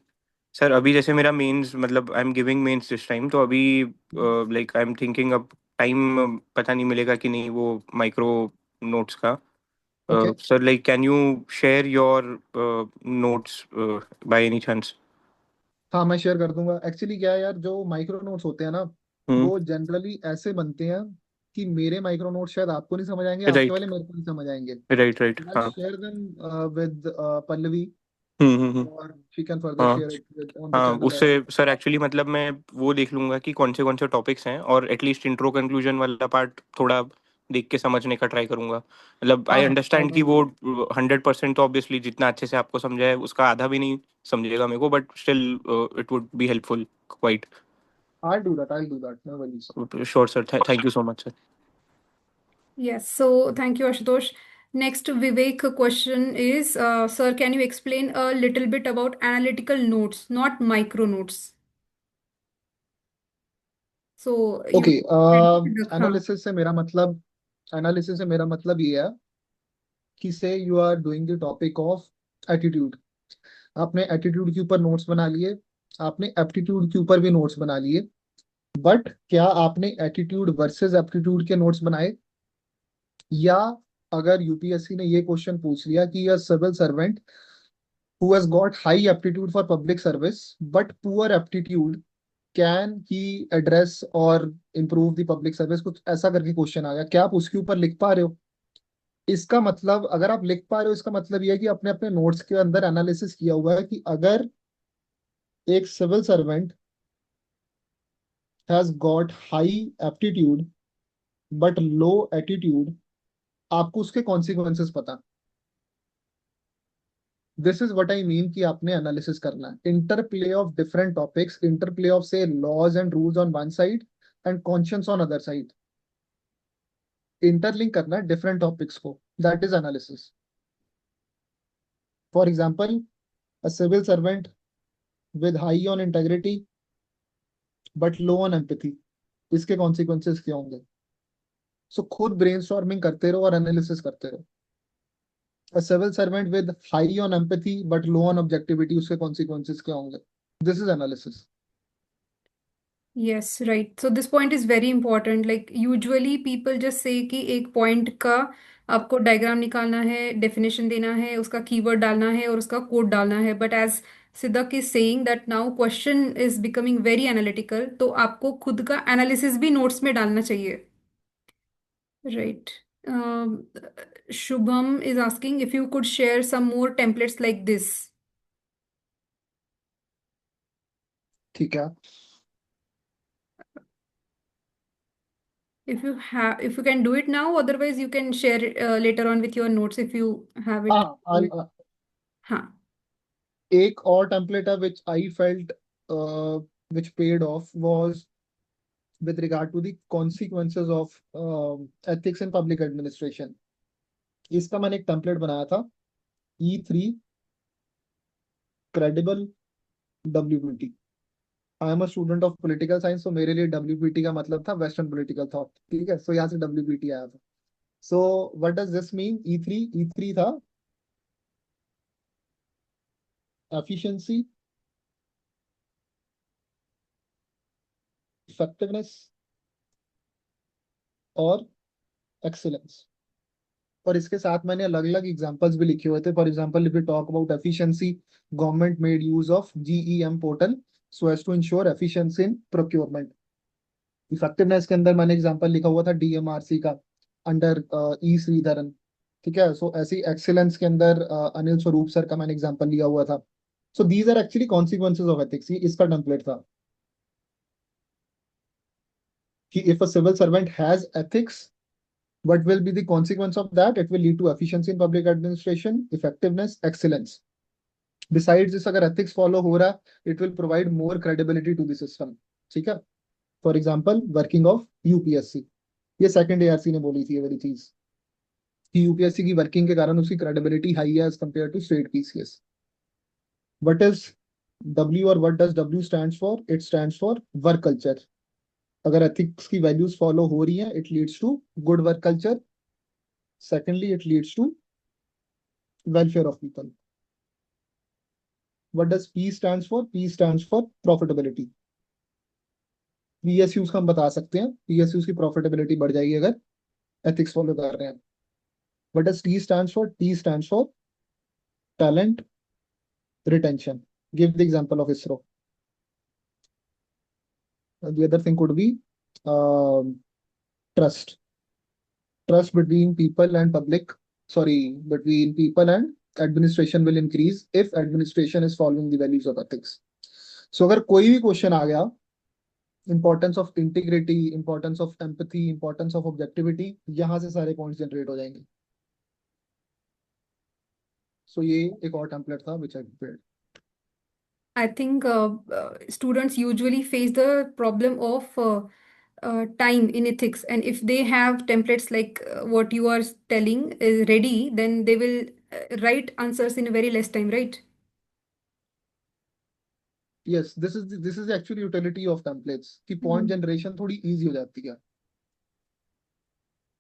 Sir, अभी जैसे मेरा मेंस, मतलब I am giving mains this time, तो अभी लाइक आई एम थिंकिंग अब टाइम पता नहीं मिलेगा कि नहीं वो माइक्रो नोट्स का. Okay. Sir, like can you share your notes by any chance? हाँ मैं शेयर कर दूंगा. एक्चुअली क्या है यार, जो माइक्रो नोट्स होते हैं ना हम्म. वो जनरली ऐसे बनते हैं कि मेरे माइक्रो नोट्स शायद आपको नहीं समझ आएंगे, आपके राइट. वाले मेरे को नहीं समझ आएंगे. राइट. राइट. आई हाँ. शेयर देम विद पल्लवी, हम्म. और शी कैन फर्दर हाँ. Share it with on the हाँ, चैनल उससे एज सर एक्चुअली मतलब मैं वो देख लूंगा कि कौन से टॉपिक्स हैं, और एटलीस्ट इंट्रो कंक्लूजन वाला पार्ट थोड़ा देख के समझने का ट्राई करूंगा. मतलब हाँ आई हाँ अंडरस्टैंड कि वो definitely. 100% तो ऑब्वियसली जितना अच्छे से आपको समझा है उसका आधा भी नहीं समझेगा मेरे को, but still it would be helpful quite. I'll do that, no worries. Sure sir, thank you so much sir. Yes, so thank you, Ashutosh. Next, Vivek question is, sir, can you explain a little bit about analytical notes, not micro notes? So, okay. हाँ, analysis से मेरा मतलब ये है कि say you are doing the topic of attitude. आपने attitude के ऊपर नोट्स बना लिए, आपने एप्टीट्यूड के ऊपर भी नोट्स बना लिए. बट क्या आपने एटीट्यूड वर्सेस एप्टीट्यूड के नोट्स बनाए, या अगर यूपीएससी ने ये क्वेश्चन पूछ लिया कि a civil servant who has got high aptitude for public service but poor aptitude, can he address और इम्प्रूव द पब्लिक सर्विस, कुछ ऐसा करके क्वेश्चन आ गया, क्या आप उसके ऊपर लिख पा रहे हो? इसका मतलब अगर आप लिख पा रहे हो इसका मतलब ये है कि आपने अपने नोट्स के अंदर एनालिसिस किया हुआ है कि अगर एक civil servant has got high aptitude but low attitude, आपको उसके कॉन्सिक्वेंसेस पता. This is what I mean कि आपने एनालिसिस करना है. Interplay of different topics, interplay of say laws and rules on one side and conscience on other side, interlink करना है different topics को, that is analysis. For example, a civil servant with high on integrity but low on empathy, इसके consequences क्या होंगे? सो खुद brainstorming करते रहो और एनालिसिस करते रहो. A civil servant with high on empathy but low on objectivity, उसके consequences क्या होंगे? This is analysis. yes, right. So this point is very important. Like usually people just say कि एक point का आपको डायग्राम निकालना है, डेफिनेशन देना है, उसका कीवर्ड डालना है और उसका कोड डालना है. But as Siddiq is saying that now question is becoming very analytical, तो आपको खुद का एनालिसिस भी नोट्स में डालना चाहिए. Right. Shubham is asking if you could share some more templates like this. ठीक है. if you can do it now, otherwise you can share it later on with your notes if you have it. हाँ, हाँ. एक और template है which I felt which paid off was with regard to the consequences of ethics in public administration. इसका मैंने एक template बनाया था E3 credible WPT. I am a student of political science, तो मेरे लिए WPT का मतलब था वेस्टर्न पॉलिटिकल थॉट, ठीक है, सो यहाँ से WPT आया था. So what does this mean? E3 था एफिशिएंसी, इफेक्टिवनेस और एक्सीलेंस. और इसके साथ मैंने अलग अलग एग्जांपल्स भी लिखे हुए थे. For example if we talk about efficiency, government made use of GEM portal so as to ensure efficiency in procurement. Effectiveness के अंदर मैंने एग्जांपल लिखा हुआ था DMRC का अंडर श्रीधरन, ठीक है. सो ऐसी एक्सीलेंस के अंदर अनिल स्वरूप सर का मैंने एग्जांपल लिया हुआ था. So these are actually consequences of ethics. ये इसका टेम्पलेट था कि if a civil servant has ethics, what will be the consequence of that? It will lead to efficiency in public administration, effectiveness, excellence. Besides this, अगर ethics follow हो रहा, it will provide more credibility to the system. ठीक है. For example, working of UPSC. ये second ARC ने बोली थी ये वाली चीज कि UPSC की वर्किंग के कारण उसकी क्रेडिबिलिटी हाई है as compare to state PCS. What is W और what does W stands for? It stands for work culture. अगर एथिक्स की वैल्यूज फॉलो हो रही हैं, it leads to good work culture. Secondly, it leads to welfare of people. What does P stands for? P stands for profitability. PSUs का हम बता सकते हैं, PSUs की प्रॉफिटेबिलिटी बढ़ जाएगी अगर एथिक्स फॉलो कर रहे हैं. What does T stands for? T stands for talent retention. Give the example of ISRO. The other thing could be trust. Trust between people and public, sorry, between people and administration will increase if administration is following the values of ethics. So अगर कोई भी question आ गया, importance of integrity, importance of empathy, importance of objectivity, यहां से सारे points generate हो जाएंगे. सो ये एक और टेम्पलेट था which I prepared. I think students usually face the problem of time in ethics, and if they have templates like what you are telling is ready, then they will write answers in a very less time, right? Yes, this is actually utility of templates कि point generation थोड़ी easy हो जाती है.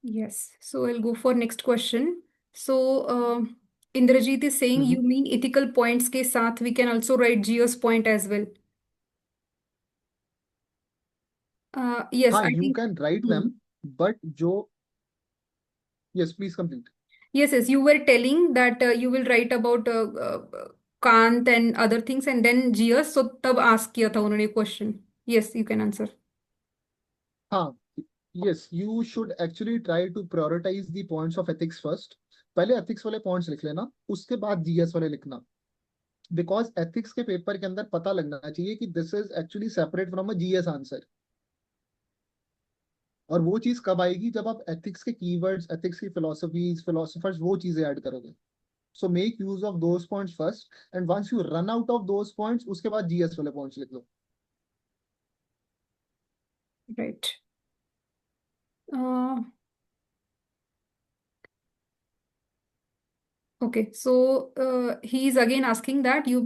Yes. So I'll go for next question. So Indrajit is saying you mean ethical points के साथ we can also write geos point as well. Yes, हाँ, I you think. can write them, but जो yes, please complete. Yes, you were telling that you will write about Kant and other things and then geos. So तब ask किया था उन्होंने question. Yes, you can answer. हाँ, yes, you should actually try to prioritize the points of ethics first. पहले ethics वाले points लिख लेना, उसके बाद GS वाले लिखना. Because ethics के पेपर के अंदर पता लगना चाहिए कि this is actually separate from a GS answer. और वो चीज कब आएगी? जब आप ethics के keywords, ethics की philosophies, philosophers, वो चीजें ऐड करोगे. So make use of those points first, and once you run out of those points, उसके बाद GS वाले points लिख लो. Right. Uh, okay, so he is again asking that you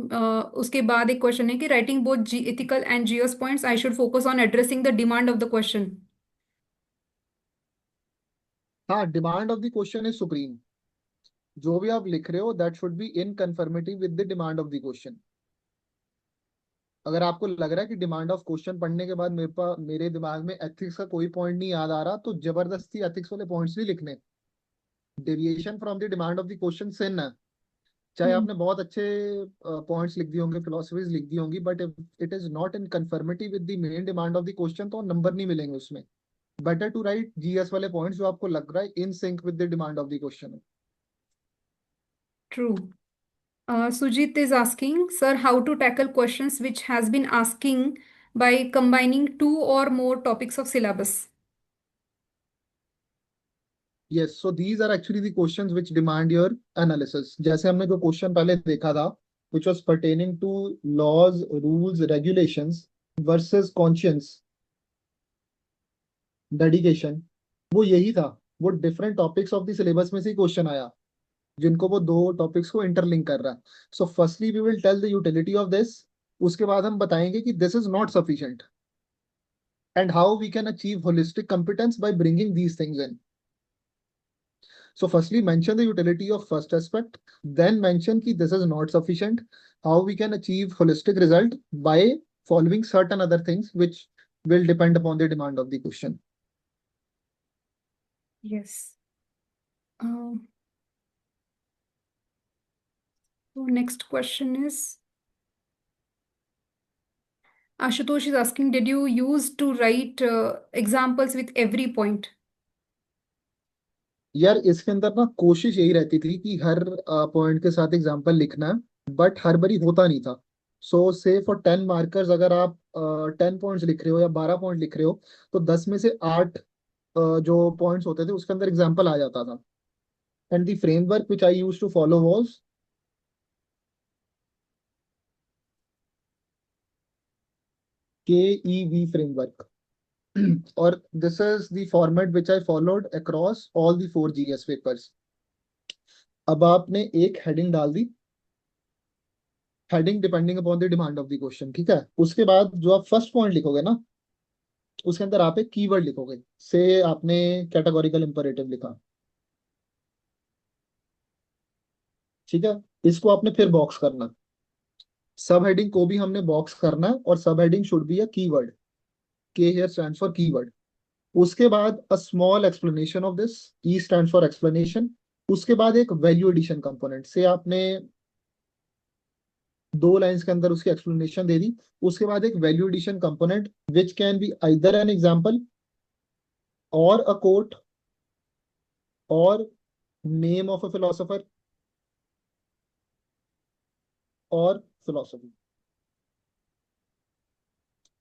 उसके बाद एक question है कि writing both ethical and geos points, I should focus on addressing the demand of the question. हाँ, demand of the question is supreme. जो भी आप लिख रहे हो that should be in conformity with the demand of the question. अगर आपको लग रहा है कि डिमांड ऑफ क्वेश्चन पढ़ने के बाद मेरे दिमाग में एथिक्स का कोई पॉइंट नहीं याद आ रहा, तो जबरदस्ती एथिक्स वाले पॉइंट्स नहीं लिखने. Deviation from the demand of the question sin है. चाहे आपने बहुत अच्छे पॉइंट्स लिख दिए होंगे, फिलोसफीज लिख दी होंगी, but if it is not in conformity with the main demand of the question, तो नंबर नहीं मिलेंगे उसमें. बेटर टू राइट GS वाले पॉइंट्स जो आपको लग रहा है in sync with the demand of the question. True. Sujit is asking, sir, how to tackle questions which has been asking by combining two or more topics of syllabus? Yes, so these are actually the questions which demand your analysis. जैसे हमने जो question पहले देखा था, which was pertaining to laws, rules, regulations versus conscience, dedication, वो यही था. वो different topics of the syllabus में से क्वेश्चन आया, जिनको वो दो टॉपिक्स को इंटरलिंक कर रहा है. So firstly we will tell the utility of this. उसके बाद हम बताएंगे कि this is not sufficient and how we can achieve holistic competence by bringing these things in. So firstly, mention the utility of first aspect, then mention कि this is not sufficient, how we can achieve holistic result by following certain other things which will depend upon the demand of the question. Yes. So next question is, Ashutosh is asking, did you use to write examples with every point? यार इसके अंदर ना कोशिश यही रहती थी कि हर point के साथ एग्जांपल लिखना है, बट हर बारी होता नहीं था. सो से फॉर 10 मार्कर्स अगर आप 10 पॉइंट्स लिख रहे हो या 12 पॉइंट लिख रहे हो, तो 10 में से 8 जो पॉइंट्स होते थे उसके अंदर एग्जाम्पल आ जाता था. And the framework which I use to follow was KEV framework. Or this is the format which I followed across all the 4 GS papers. अब आपने एक हेडिंग डाल दी, heading depending upon the demand of the question, ठीक है. उसके बाद जो आप फर्स्ट पॉइंट लिखोगे ना, उसके अंदर आप एक कीवर्ड लिखोगे. से आपने कैटेगोरिकल इंपरेटिव लिखा, ठीक है. इसको आपने फिर बॉक्स करना, सब हेडिंग को भी हमने बॉक्स करना है, और सब heading should be a keyword. के हियर स्टैंड्स फॉर कीवर्ड. उसके बाद अ small explanation of this, E stand for explanation. उसके बाद एक वैल्यू एडिशन कंपोनेंट से आपने 2 लाइंस के अंदर उसकी एक्सप्लेनेशन दे दी. उसके बाद एक value addition component which can be either an example और अ कोट और नेम ऑफ अ फिलोसोफर और फिलोसफी,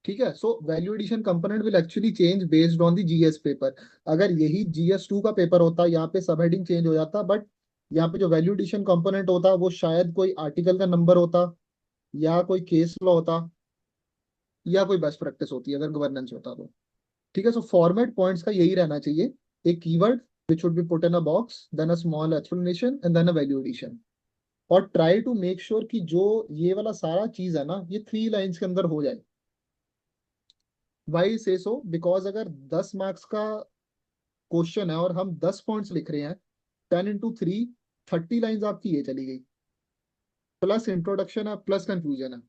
ठीक है. So value addition component will actually change based on the GS paper. अगर यही GS2 का पेपर होता, यहाँ पे सब हेडिंग चेंज हो जाता, बट यहाँ पे जो वैल्यू एडिशन कंपोनेंट होता वो शायद कोई आर्टिकल का नंबर होता, या कोई केस लॉ होता, या कोई बेस्ट प्रैक्टिस होती अगर गवर्नेंस होता तो, ठीक है. सो फॉर्मेट पॉइंट्स का यही रहना चाहिए, एक keyword which would be put in a box, then a small explanation and then a value addition. और ट्राई टू मेक श्योर कि जो ये वाला सारा चीज है ना, ये 3 लाइंस के अंदर हो जाए. वाई से सो बिकॉज अगर 10 मार्क्स का क्वेश्चन है और हम 10 पॉइंट्स लिख रहे हैं, 10 × 3 30 लाइंस आपकी ये चली गई, प्लस इंट्रोडक्शन है प्लस कंफ्यूजन है.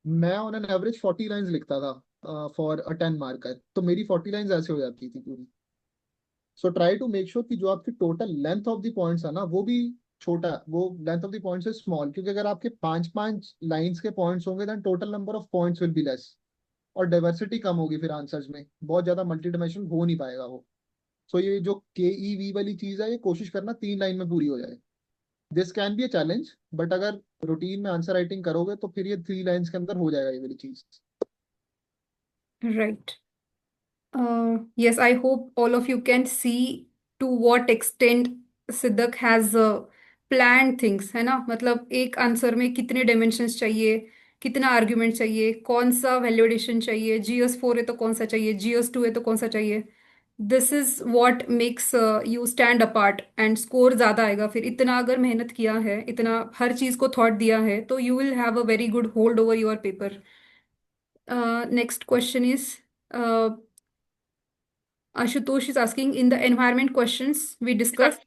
मैं ऑन एन एवरेज 40 लाइंस लिखता था फॉर अ 10 मार्कर, तो मेरी 40 लाइंस ऐसे हो जाती थी पूरी. So try to make sure कि जो आपकी total length of the points है ना, वो भी छोटा है, वो length of the points is small. क्योंकि अगर आपके 5 5 लाइंस के पॉइंट्स होंगे, then total number of points will be less, और डाइवर्सिटी कम होगी फिर आंसर्स में, बहुत ज्यादा मल्टी डायमेंशन हो नहीं पाएगा वो. सो ये जो KEV वाली चीज है, ये कोशिश करना 3 लाइन में पूरी हो जाए. This can be a challenge, but अगर रूटीन में आंसर राइटिंग करोगे तो फिर ये 3 लाइंस के अंदर हो जाएगा ये वाली चीज. Right. Yes, I hope all of you can see to what extent Siddak has planned things, है ना. मतलब एक आंसर में कितने डायमेंशंस चाहिए, कितना आर्ग्यूमेंट चाहिए, कौन सा वैल्यूएशन चाहिए, GS4 है तो कौन सा चाहिए, GS2 है तो कौन सा चाहिए. This is what makes you stand apart and score ज़्यादा आएगा. फिर इतना अगर मेहनत किया है, इतना हर चीज़ को थॉट दिया है, तो you will have a very good hold over your paper. Next question is, Ashutosh is asking, in the environment questions we discussed,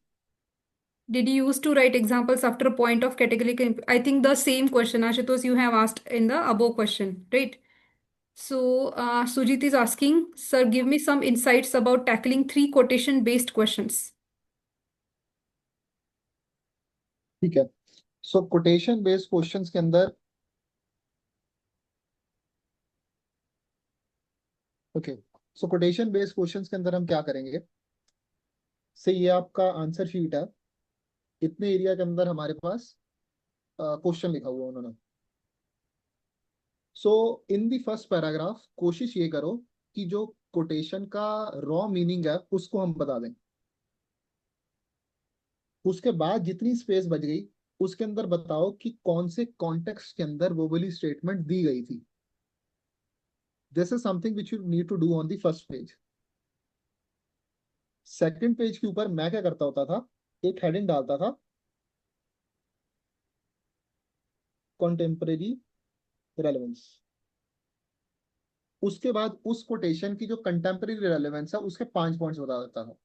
did you used to write examples after a point of categorical? I think the same question, Ashutosh, you have asked in the above question, right? So, Sujit is asking, sir, give me some insights about tackling 3 quotation-based questions. ठीक है. सो quotation based questions के अंदर, okay, सो quotation based questions के अंदर हम क्या करेंगे, से ये आपका आंसर शीट है, इतने एरिया के अंदर हमारे पास क्वेश्चन लिखा हुआ उन्होंने. सो इन द फर्स्ट पैराग्राफ कोशिश ये करो कि जो कोटेशन का रॉ मीनिंग है उसको हम बता दें. उसके बाद जितनी स्पेस बच गई उसके अंदर बताओ कि कौन से कॉन्टेक्स्ट के अंदर वो वाली स्टेटमेंट दी गई थी। This is something which you need to do on the first page. Second page के ऊपर मैं क्या करता होता था, एक हेडिंग डालता था, कॉन्टेम्परेरी रेलेवेंस। उसके बाद उस कोटेशन की जो कंटेम्परेरी रेलेवेंस है उसके 5 पॉइंट्स बता देता था।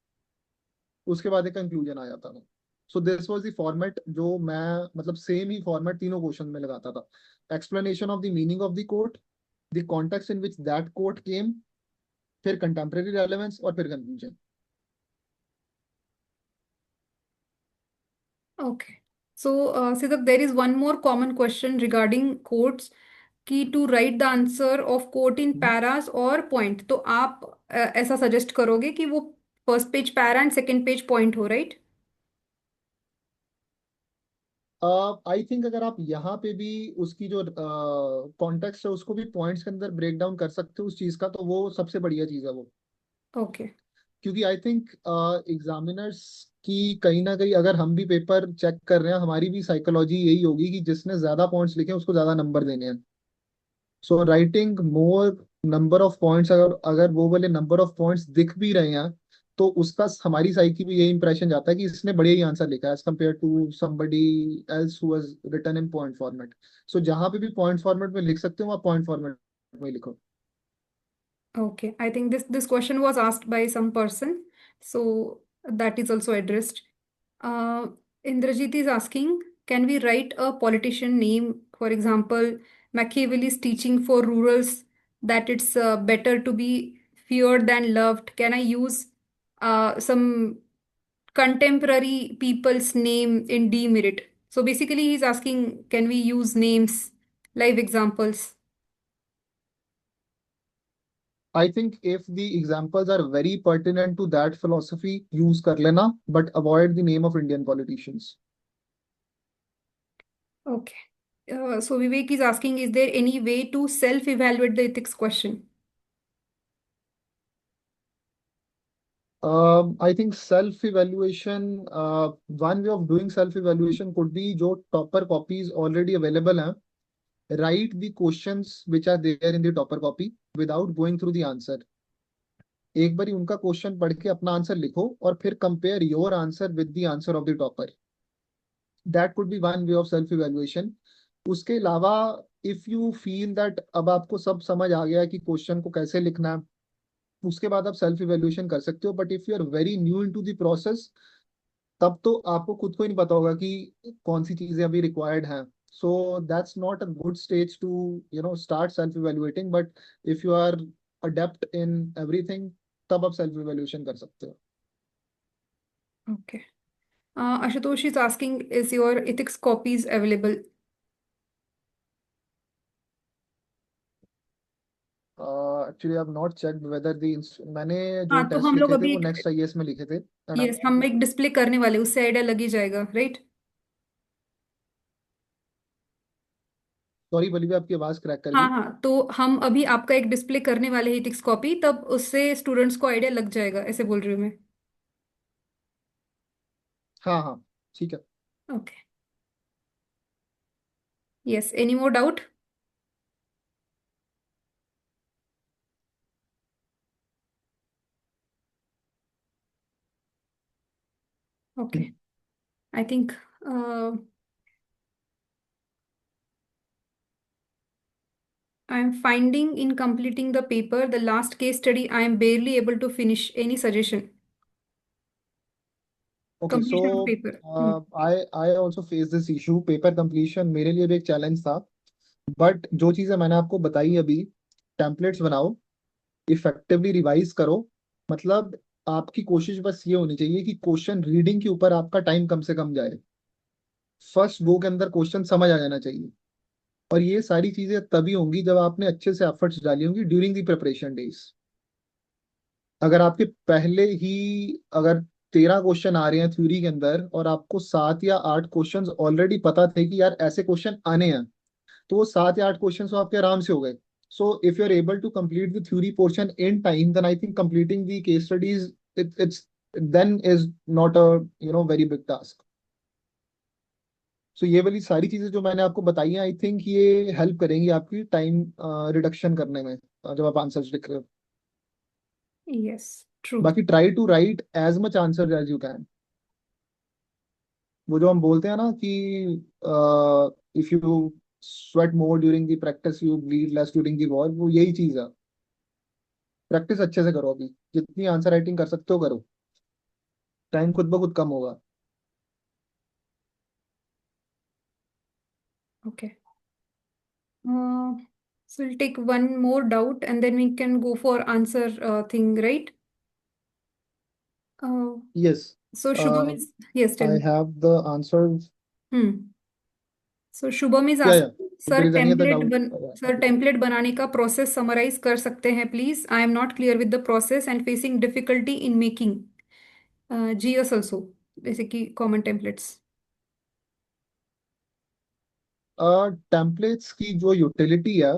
उसके बाद एक कंक्लूजन आ जाता था। So this was the format जो मैं, मतलब सेम ही फॉर्मेट तीनों क्वेश्चन में लगाता था। Explanation of the meaning of the quote, the context in which that quote came, फिर कंटेम्परेरी रेलेवेंस और फिर conclusion. Okay. So, Siddharth, there is one more common question regarding quotes कि to write the answer of quote in paras और point. तो आप ऐसा suggest करोगे कि वो first page para and second page point हो, राइट? आई थिंक अगर आप यहाँ पे भी उसकी जो कॉन्टेक्स्ट है उसको भी पॉइंट्स के अंदर ब्रेक डाउन कर सकते हो उस चीज का, तो वो सबसे बढ़िया चीज है वो। ओके। क्योंकि आई थिंक एग्जामिनर्स की कहीं ना कहीं, अगर हम भी पेपर चेक कर रहे हैं, हमारी भी साइकोलॉजी यही होगी कि जिसने ज्यादा पॉइंट्स लिखे हैं उसको ज्यादा नंबर देने हैं। So writing more number of points, अगर अगर वो वाले नंबर ऑफ पॉइंट्स दिख भी रहे हैं तो उसका हमारी साइकी भी यही इंप्रेशन जाता है कि इसने बढ़िया ही आंसर लिखा है as compare to somebody else who has written in point format. So जहां पे भी पॉइंट फॉर्मेट में लिख सकते हो वहाँ पॉइंट फॉर्मेट में लिखो। Okay, I think this question was asked by some person, so that is also addressed. Uh, Indrajit is asking, can we write a politician name? For example, Machiavelli is teaching for rurals that it's better to be feared than loved. Can I use some contemporary people's name in demerit? So basically, he's asking, can we use names, live examples? I think if the examples are very pertinent to that philosophy, use कर लेना, but avoid the name of Indian politicians. Okay. So Vivek is asking, is there any way to self-evaluate the ethics question? I think self-evaluation, one way of doing self-evaluation could be जो topper copies already available हैं, write the questions which are there in the topper copy without going through the answer. एक बारी उनका question पढ़ के अपना answer लिखो और फिर compare your answer with the answer of the topper. That could be one way of self evaluation. उसके अलावा इफ यू फील दैट अब आपको सब समझ आ गया कि क्वेश्चन को कैसे लिखना है, उसके बाद आप सेल्फ इवैल्यूएशन कर सकते हो। But if you are very new into the process, तब तो आपको खुद को ही नहीं पता होगा कि कौन सी चीजें अभी रिक्वायर्ड हैं। So that's not a good stage to start self evaluating. But if you are adept in everything, तब आप सेल्फ इवैल्यूएशन कर सकते हो। Okay. Ashutosh is asking, is your ethics copies available? Actually I have not checked weather दी, मैंने जो हाँ, तो test हम लोग लिखे थे अभी वो एक, नेक्स्ट आईएएस में लिखे थे। यस, हम एक डिस्प्ले करने वाले, उससे आइडिया लग ही जाएगा, राइट? सॉरी बल्कि आपकी आवाज क्रैक कर हाँ गई। हाँ, तो हम अभी आपका एक डिस्प्ले करने वाले हैं ethics कॉपी, तब उससे स्टूडेंट्स को आइडिया लग जाएगा, ऐसे बोल रही हूँ मैं। हाँ हाँ, ठीक है। Okay. Yes, any more doubt? Okay, I think I am finding in completing the paper, the last case study, I am barely able to finish. Any suggestion? Okay so Completion of paper. I I also face this issue. Paper completion मेरे लिए भी एक challenge था। But जो चीज़ें मैंने आपको बताई अभी, टेम्पलेट्स बनाओ, इफेक्टिवली रिवाइज करो। मतलब आपकी कोशिश बस ये होनी चाहिए कि क्वेश्चन रीडिंग के ऊपर आपका टाइम कम से कम जाए। फर्स्ट गो के अंदर क्वेश्चन समझ आ जाना चाहिए। और ये सारी चीजें तभी होंगी जब आपने अच्छे से एफर्ट्स डाली होंगी ड्यूरिंग द प्रिपरेशन डेज। अगर आपके पहले ही, अगर 13 क्वेश्चन आ रहे हैं थ्योरी के अंदर और आपको 7 या 8 क्वेश्चन ऑलरेडी पता थे कि यार ऐसे क्वेश्चन आने हैं, तो वो 7 या 8 क्वेश्चन तो आपके आराम से हो गए। So if you are able to complete the theory portion in time, then I think completing the case studies, it's then is not a very big task. So ये वाली सारी चीजें जो मैंने आपको बताई हैं, आई थिंक ये हेल्प करेंगी आपकी टाइम रिडक्शन करने में जब आप आंसर्स लिख रहे हो. Yes, true. बाकी try to write as much answer as you can. वो जो हम बोलते हैं ना कि if you sweat more during the practice you bleed less during the war, वो यही चीज है. प्रैक्टिस अच्छे से करो, अभी जितनी आंसर राइटिंग कर सकते हो करो, टाइम खुद ब खुद कम होगा. Okay. So we'll take one more doubt and then we can go for answer thing, right? Uh, Yes, so Shubham is, yes, tell I me. have the answers. So Shubham is Yeah, asking, if there sir, is any other doubt, sir, template बनाने का process summarize कर सकते हैं, please. I am not clear with the process and facing difficulty in making. GS also, basically common templates. Templates की जो utility है,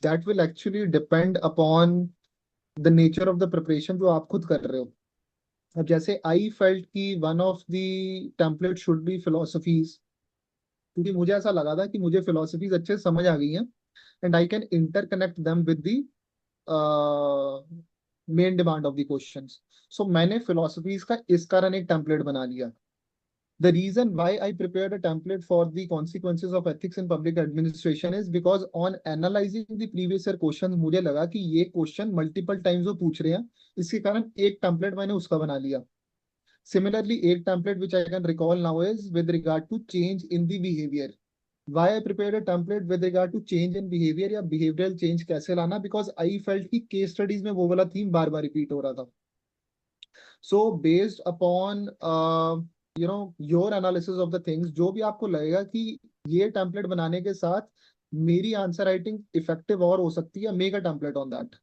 that will actually depend upon the nature of the preparation जो आप खुद कर रहे हो. अब जैसे आई फेल्ट की one of the template should be philosophies, क्योंकि मुझे ऐसा लगा था कि मुझे फिलोसफीज अच्छे से समझ आ गई हैं and I can interconnect them with the main demand of the questions. So मैंने फिलोसफीज का इस कारण एक टेम्पलेट बना लिया. The reason why I prepared a template for the consequences of ethics in public administration is because on analyzing the previous year questions, मुझे लगा कि ये क्वेश्चन मल्टीपल टाइम्स वो पूछ रहे हैं, इसके कारण एक टेम्पलेट मैंने उसका बना लिया. Similarly, एक template which I can recall now is with regard to change in the behavior. Why I prepared a template with regard to change in behavior या behavioral change कैसे लाना, because I felt कि case studies में वो वाला theme बार बार repeat हो रहा था. So based upon your analysis of the things, जो भी आपको लगेगा कि ये टेम्पलेट बनाने के साथ मेरी आंसर राइटिंग इफेक्टिव और हो सकती है, make a template on that.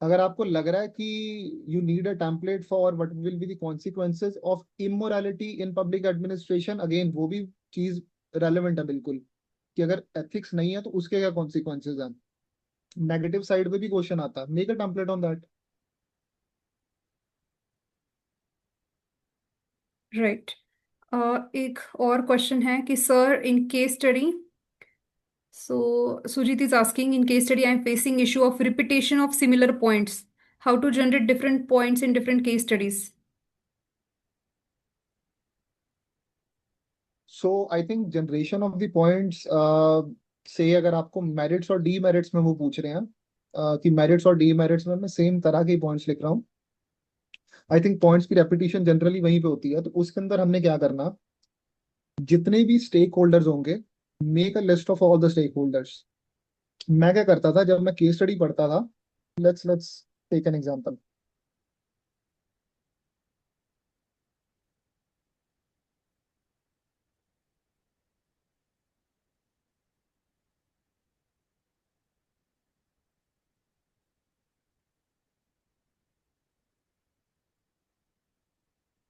अगर आपको लग रहा है कि you need a template for what will be the consequences of immorality in public administration, again वो भी चीज रेलेवेंट है बिल्कुल, कि अगर एथिक्स नहीं है तो उसके क्या कॉन्सिक्वेंसेज हैं. नेगेटिव साइड पे भी क्वेश्चन आता है, make a template on that. Right. एक और क्वेश्चन है कि sir in case study, so Sujit is asking, in case study I am facing issue of repetition of similar points. How to generate different points in different case studies? So I think generation of the points से, अगर आपको merits और demerits में वो पूछ रहे हैं कि मेरिट्स और डीमेरिट्स में मैं सेम तरह के पॉइंट्स लिख रहा हूँ, आई थिंक पॉइंट्स की रेपिटेशन जनरली वहीं पे होती है. तो उसके अंदर हमने क्या करना, जितने भी स्टेक होल्डर्स होंगे, make a list of all the stakeholders. मैं क्या करता था जब मैं केस स्टडी पढ़ता था, लेट्स टेक एन एग्जांपल.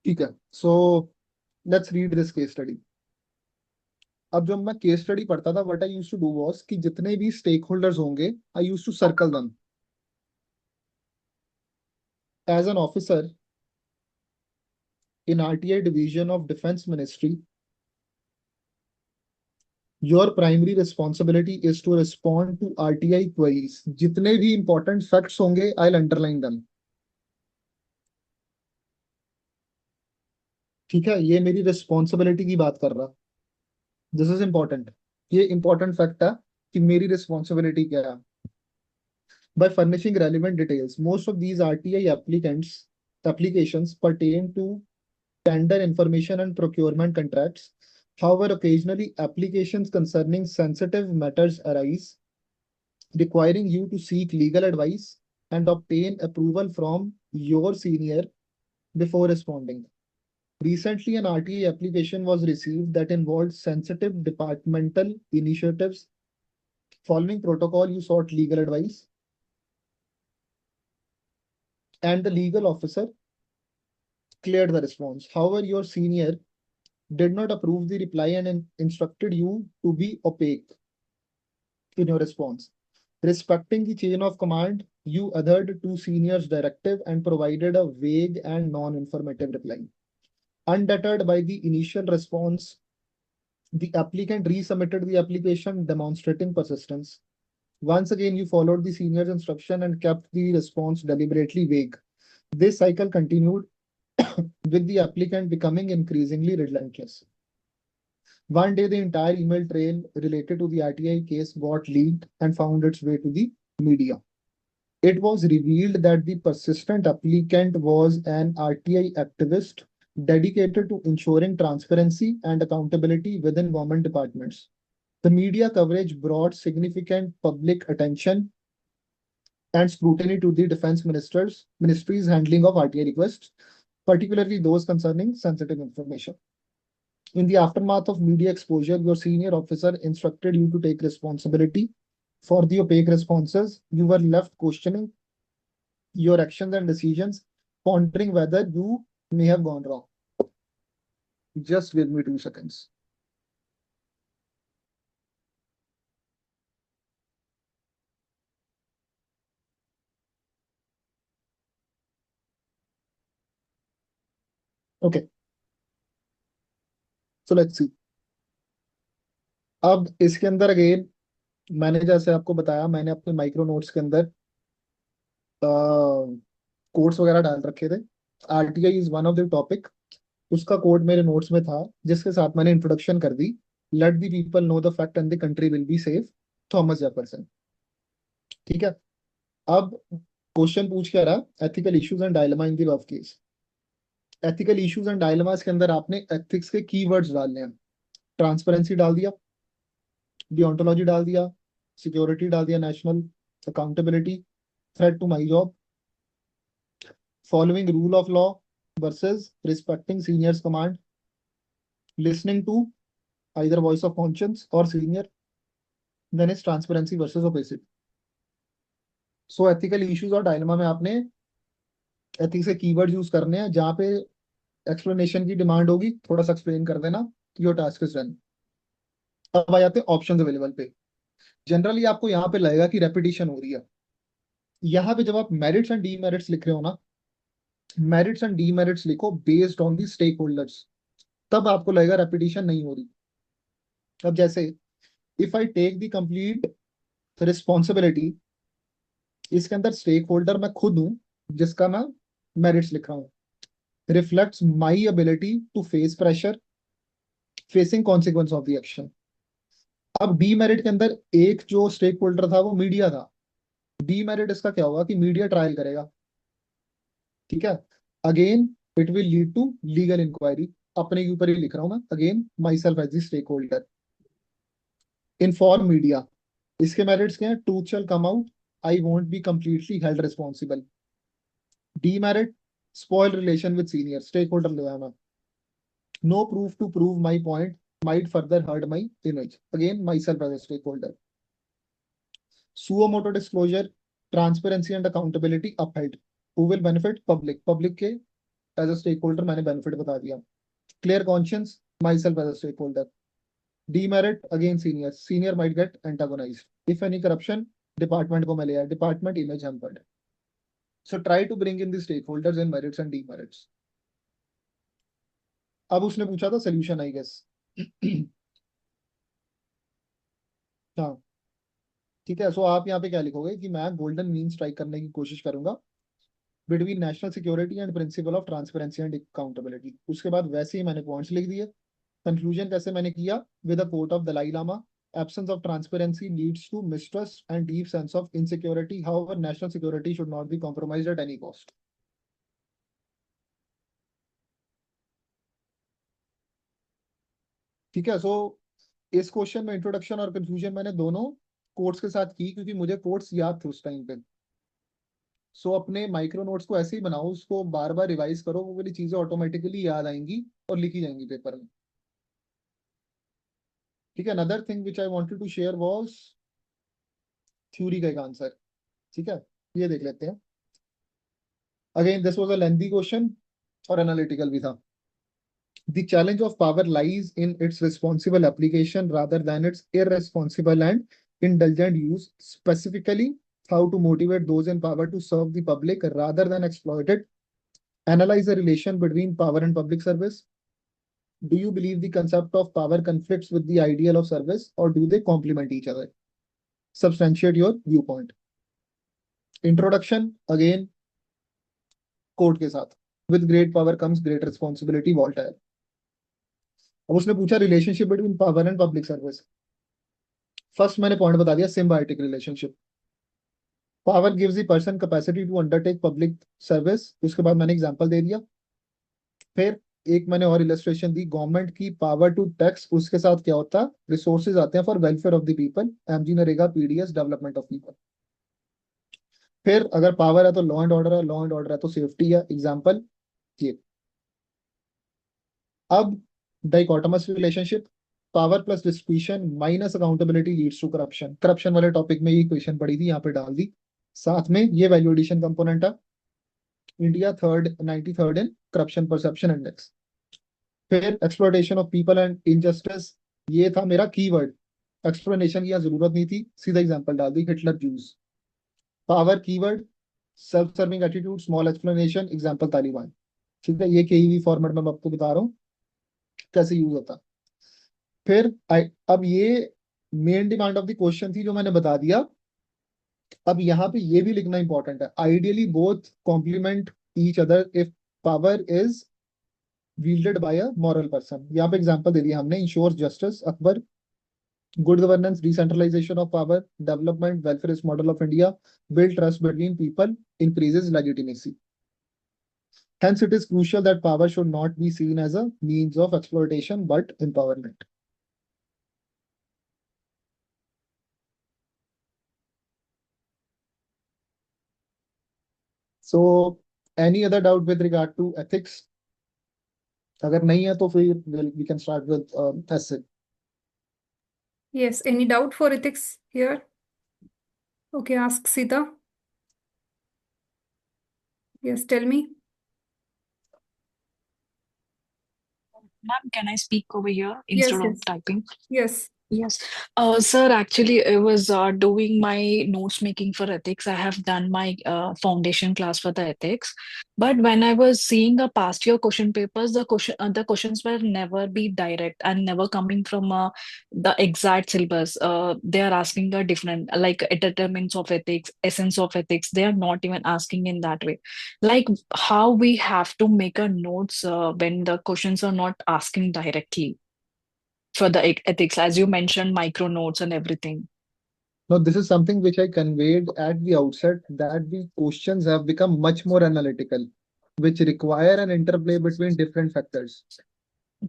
ठीक है, so let's read this case study. अब जब मैं केस स्टडी पढ़ता था, what I used to do was कि जितने भी स्टेक होल्डर्स होंगे, I used to circle them. As an officer in RTI division of Defense Ministry, your primary responsibility is to respond to RTI queries. जितने भी important facts होंगे, I'll underline them. ठीक है, ये मेरी responsibility की बात कर रहा. This is important. ये important fact है कि मेरी responsibility क्या है. By furnishing relevant details, most of these RTI applications pertain to tender information and procurement contracts. However, occasionally applications concerning sensitive matters arise, requiring you to seek legal advice and obtain approval from your senior before responding. Recently, an RTA application was received that involved sensitive departmental initiatives. Following protocol, you sought legal advice, and the legal officer cleared the response. However, your senior did not approve the reply and instructed you to be opaque in your response. Respecting the chain of command, you adhered to senior's directive and provided a vague and non-informative reply. Undeterred by the initial response, the applicant resubmitted the application demonstrating persistence. Once again, you followed the senior's instruction and kept the response deliberately vague. This cycle continued with the applicant becoming increasingly relentless. One day, the entire email trail related to the RTI case got leaked and found its way to the media. It was revealed that the persistent applicant was an RTI activist dedicated to ensuring transparency and accountability within government departments. The media coverage brought significant public attention and scrutiny to the defense ministry's handling of RTI requests, particularly those concerning sensitive information. In the aftermath of media exposure, your senior officer instructed you to take responsibility for the opaque responses. You were left questioning your actions and decisions, pondering whether you may have gone wrong. Just give me 2 seconds. Okay. So let's see. अब इसके अंदर again मैंने जैसे आपको बताया, मैंने अपने micro notes के अंदर कोड्स वगैरह डाल रखे थे. RTI is one of the topic. उसका कोड मेरे नोट्स में था, जिसके साथ मैंने इंट्रोडक्शन कर दी. Let the people know the fact and the country will be safe. Thomas Jefferson. ठीक है. अब क्वेश्चन पूछ क्या रहा, ethical issues and dilemma in the love case. Ethical issues and dilemmas के अंदर आपने एथिक्स के कीवर्ड्स डालने हैं. ट्रांसपेरेंसी डाल दिया, डिओंटोलॉजी डाल दिया, सिक्योरिटी डाल दिया, national accountability, threat to my job, following rule of law versus respecting seniors command, listening to either voice of conscience or senior, then is transparency versus opacity. So ethical issues और dilemma में आपने ethics के keywords use करने हैं. जहां पे explanation की demand होगी, थोड़ा सा एक्सप्लेन कर देना. Your task is done. अब आ जाते हैं ऑप्शंस अवेलेबल पे. जनरली आपको यहाँ पे लगेगा कि रेपिटेशन हो रही है. यहाँ पे जब आप मेरिट्स एंड डीमेरिट्स लिख रहे हो ना, मेरिट्स एंड डीमेरिट्स लिखो based on the stakeholders, तब आपको लगेगा रेपिटेशन नहीं हो रही. अब जैसे if I take the complete responsibility, इसके अंदर स्टेक होल्डर मैं खुद हूं जिसका मैं मेरिट्स लिख रहा हूं. Reflects my ability to face pressure, facing consequence of the action. अब डीमेरिट के अंदर एक जो स्टेक होल्डर था वो मीडिया था. डीमेरिट इसका क्या होगा कि मीडिया ट्रायल करेगा. ठीक है. Again it will lead to legal inquiry. अपने के ऊपर ही लिख रहा हूं मैं. Again myself as the stakeholder. Inform media, इसके मेरिट्स क्या है, truth shall come out, I won't be completely held responsible. Demerit, spoil relation with senior, stakeholder लगाया मैं. No proof to prove my point, might further hurt my image, again myself as a stakeholder. Suo motu disclosure, transparency and accountability upheld. Who will benefit? Public. Public के as a stakeholder मैंने benefit बता दिया. Clear conscience, myself as a stakeholder. Demerit, again senior. Senior might get antagonized. If any corruption, department को मिलेगा. Department image hampered. So try to bring in the stakeholders in merits and demerits. अब उसने पूछा था solution, I guess. हाँ ठीक है. सो आप यहाँ पे क्या लिखोगे कि मैं गोल्डन मीन स्ट्राइक करने की कोशिश करूंगा between national security and principle of transparency and accountability. उसके बाद वैसे ही मैंने पॉइंट्स लिख दिए. कंक्लूजन कैसे मैंने किया, with a quote of Dalai Lama, absence of transparency leads to mistrust and deep sense of insecurity. However, national security should not be compromised at any cost. ठीक है. सो इस क्वेश्चन में इंट्रोडक्शन और कंक्लूजन मैंने दोनों कोट्स के साथ की, क्योंकि मुझे कोट्स याद थे उस टाइम पे. सो अपने माइक्रो नोट्स को ऐसे ही बनाओ, उसको बार बार रिवाइज करो, वो वाली चीजें ऑटोमेटिकली याद आएंगी और लिखी जाएंगी पेपर में. ठीक है. Another thing which I wanted to share was theory का एक आंसर. ठीक है, ये देख लेते हैं. Again this was a lengthy question और एनालिटिकल भी था. The challenge of power lies in its responsible application rather than its irresponsible and indulgent use. Specifically, how to motivate those in power to serve the public rather than exploit it. Analyze the relation between power and public service. Do you believe the concept of power conflicts with the ideal of service, or do they complement each other? Substantiate your viewpoint. Introduction, again, quote के साथ, with great power comes great responsibility, Voltaire. अब उसने पूछा relationship between power and public service. First मैंने point बता दिया, symbiotic relationship. Power gives the person capacity to undertake public service. उसके बाद मैंने एग्जांपल दे दिया. फिर एक मैंने और इलस्ट्रेशन दी, गवर्नमेंट की पावर टू टैक्स, उसके साथ क्या होता है, रिसोर्सेज आते हैं for welfare of the people, MG NREGA, PDS, development of people. फिर अगर पावर है तो लॉ एंड ऑर्डर है, लॉ एंड ऑर्डर है तो सेफ्टी है. एग्जाम्पल ये. अब dichotomous relationship, power plus distribution minus accountability leads to corruption. Corruption वाले टॉपिक में ये क्वेश्चन पड़ी थी, यहाँ पे डाल दी. साथ में ये वैल्यू एडिशन कंपोनेंट है. India 93rd in corruption perception index. फिर exploitation of people and injustice, ये था मेरा कीवर्ड. एक्सप्लेनेशन की यहाँ जरूरत नहीं थी, सीधा एग्जांपल डाल दी, Hitler Jews. Power keyword, self serving attitude, small explanation, example Taliban. ठीक है, ये केईवी फॉर्मेट में मैं आपको बता रहा हूँ कैसे यूज होता. फिर अब ये main demand of the question थी जो मैंने बता दिया. अब यहाँ पे ये भी लिखना इंपॉर्टेंट है, ideally both complement each other if power is wielded by a moral person. यहाँ पे एग्जांपल दे दिया हमने, ensures justice, Akbar, good governance, decentralisation of power, development, welfare model of India, build trust between people, increases legitimacy. Hence, it is crucial that power should not be seen as a means of exploitation but empowerment. So, any other doubt with regard to ethics? अगर नहीं है तो फिर we can start with essay. Yes, any doubt for ethics here? Okay, ask Sita. Yes, tell me. Ma'am, can I speak over here Yes, instead of yes, typing? yes. Yes. Sir, actually, I was doing my notes making for ethics. I have done my foundation class for the ethics. But when I was seeing the past year question papers, the questions were never be direct and never coming from the exact syllabus. They are asking a different, like determinants of ethics, essence of ethics. They are not even asking in that way. Like how we have to make a notes when the questions are not asking directly for the ethics, as you mentioned, micro notes and everything. Now, this is something which I conveyed at the outset, that the questions have become much more analytical, which require an interplay between different factors.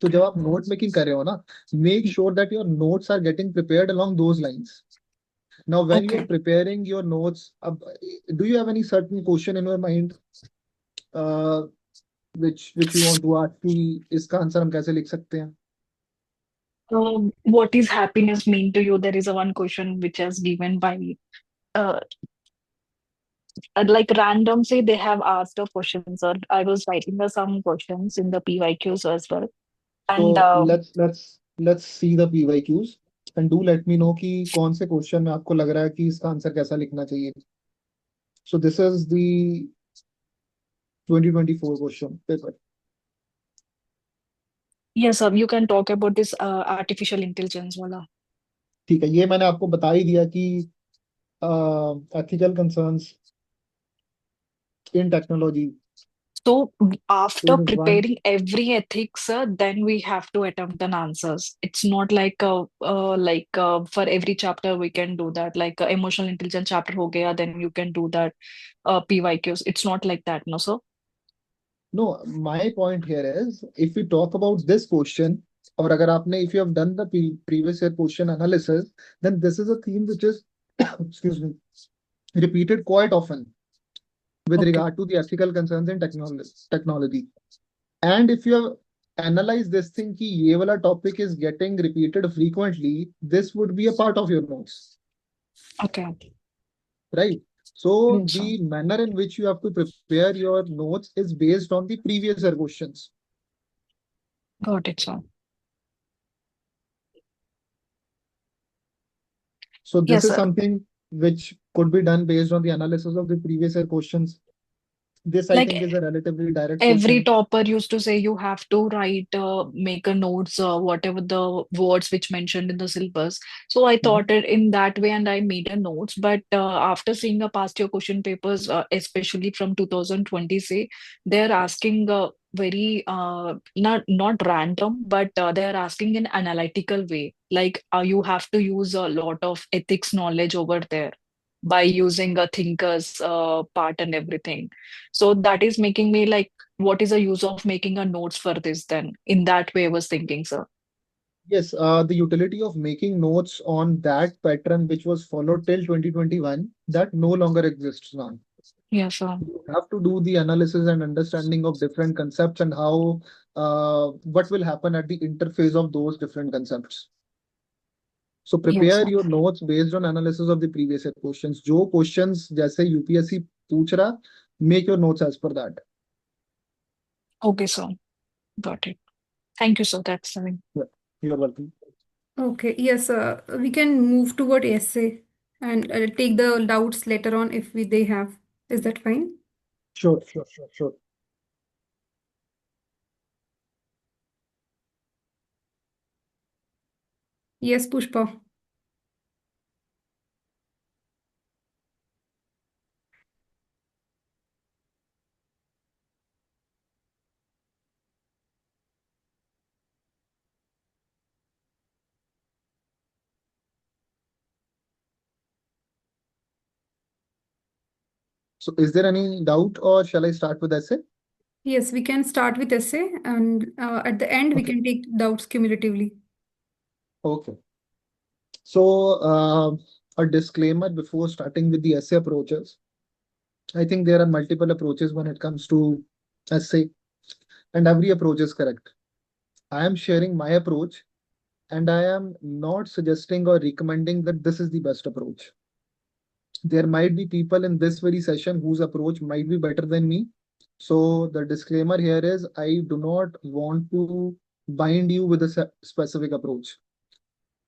तो जब आप note making कर रहे हो ना, make sure that your notes are getting prepared along those lines. Now, when you are preparing your notes, do you have any certain question in your mind which you want to ask कि इसका answer हम कैसे लिख सकते हैं? What is happiness mean to you? There is a one question which has given by uh, like random say they have asked a questions, or I was writing some questions in the PYQs as well. And So let's see the PYQs and do let me know कि कौन से question में आपको लग रहा है कि इसका आंसर कैसा लिखना चाहिए. So this is the 2024 question paper. yes, sir, you can talk about this artificial intelligence wala. ठीक है, ये मैंने आपको बता ही दिया कि ethical concerns in technology. So after There is one. preparing every ethics, then we have to attempt an answers. It's not like for every chapter we can do that. Like emotional intelligence chapter ho gaya, then you can do that PYQs. It's not like that, no, sir. No, my point here is if we talk about this question, और अगर आपने if you have done the previous year question analysis, then this is a theme which is excuse me, repeated quite often with regard to the ethical concerns in technology. And if you have analyzed this thing कि ये वाला topic is getting repeated frequently, this would be a part of your notes. Okay. Right? So Yes, the sir. manner in which you have to prepare your notes is based on the previous year questions. Got it, sir. So this Yes, is sir. something which could be done based on the analysis of the previous year questions. This, I Like think, is a relatively direct every question. topper used to say you have to write, make a notes, whatever the words which mentioned in the syllabus. So I Mhm. thought it in that way and I made a notes. But after seeing a past year question papers, especially from 2020, say, they're asking very not random, but they're asking in analytical way. Like you have to use a lot of ethics knowledge over there by using a thinker's part and everything. So that is making me like, what is the use of making a notes for this then? In that way, I was thinking, sir. Yes, the utility of making notes on that pattern which was followed till 2021, that no longer exists now. Yes, sir. You have to do the analysis and understanding of different concepts and how what will happen at the interface of those different concepts. So Yes, prepare sir. your notes based on analysis of the previous year questions. जो questions जैसे UPSC पूछ रहा, make your notes as per that. Okay, sir. Got it. Thank you, sir. That's something. Yeah, you're welcome. Okay, yes, we can move toward essay and take the doubts later on if they have. Is that fine? Sure, sure, sure, sure. Yes, Pushpa. So is there any doubt or shall I start with essay? Yes, we can start with essay and at the end we Okay. can take doubts cumulatively. Okay. So a disclaimer before starting with the essay approaches. I think there are multiple approaches when it comes to essay, and every approach is correct. I am sharing my approach, and I am not suggesting or recommending that this is the best approach. There might be people in this very session whose approach might be better than me. So the disclaimer here is I do not want to bind you with a specific approach.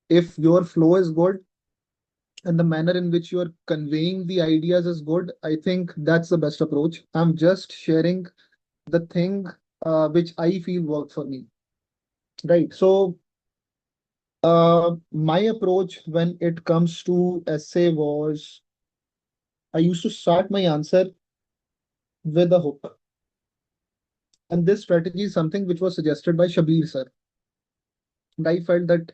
If your flow is good and the manner in which you are conveying the ideas is good, I think that's the best approach. I'm just sharing the thing which I feel worked for me. Right. So my approach when it comes to essay was I used to start my answer with a hook. And this strategy is something which was suggested by Shabir sir. And I felt that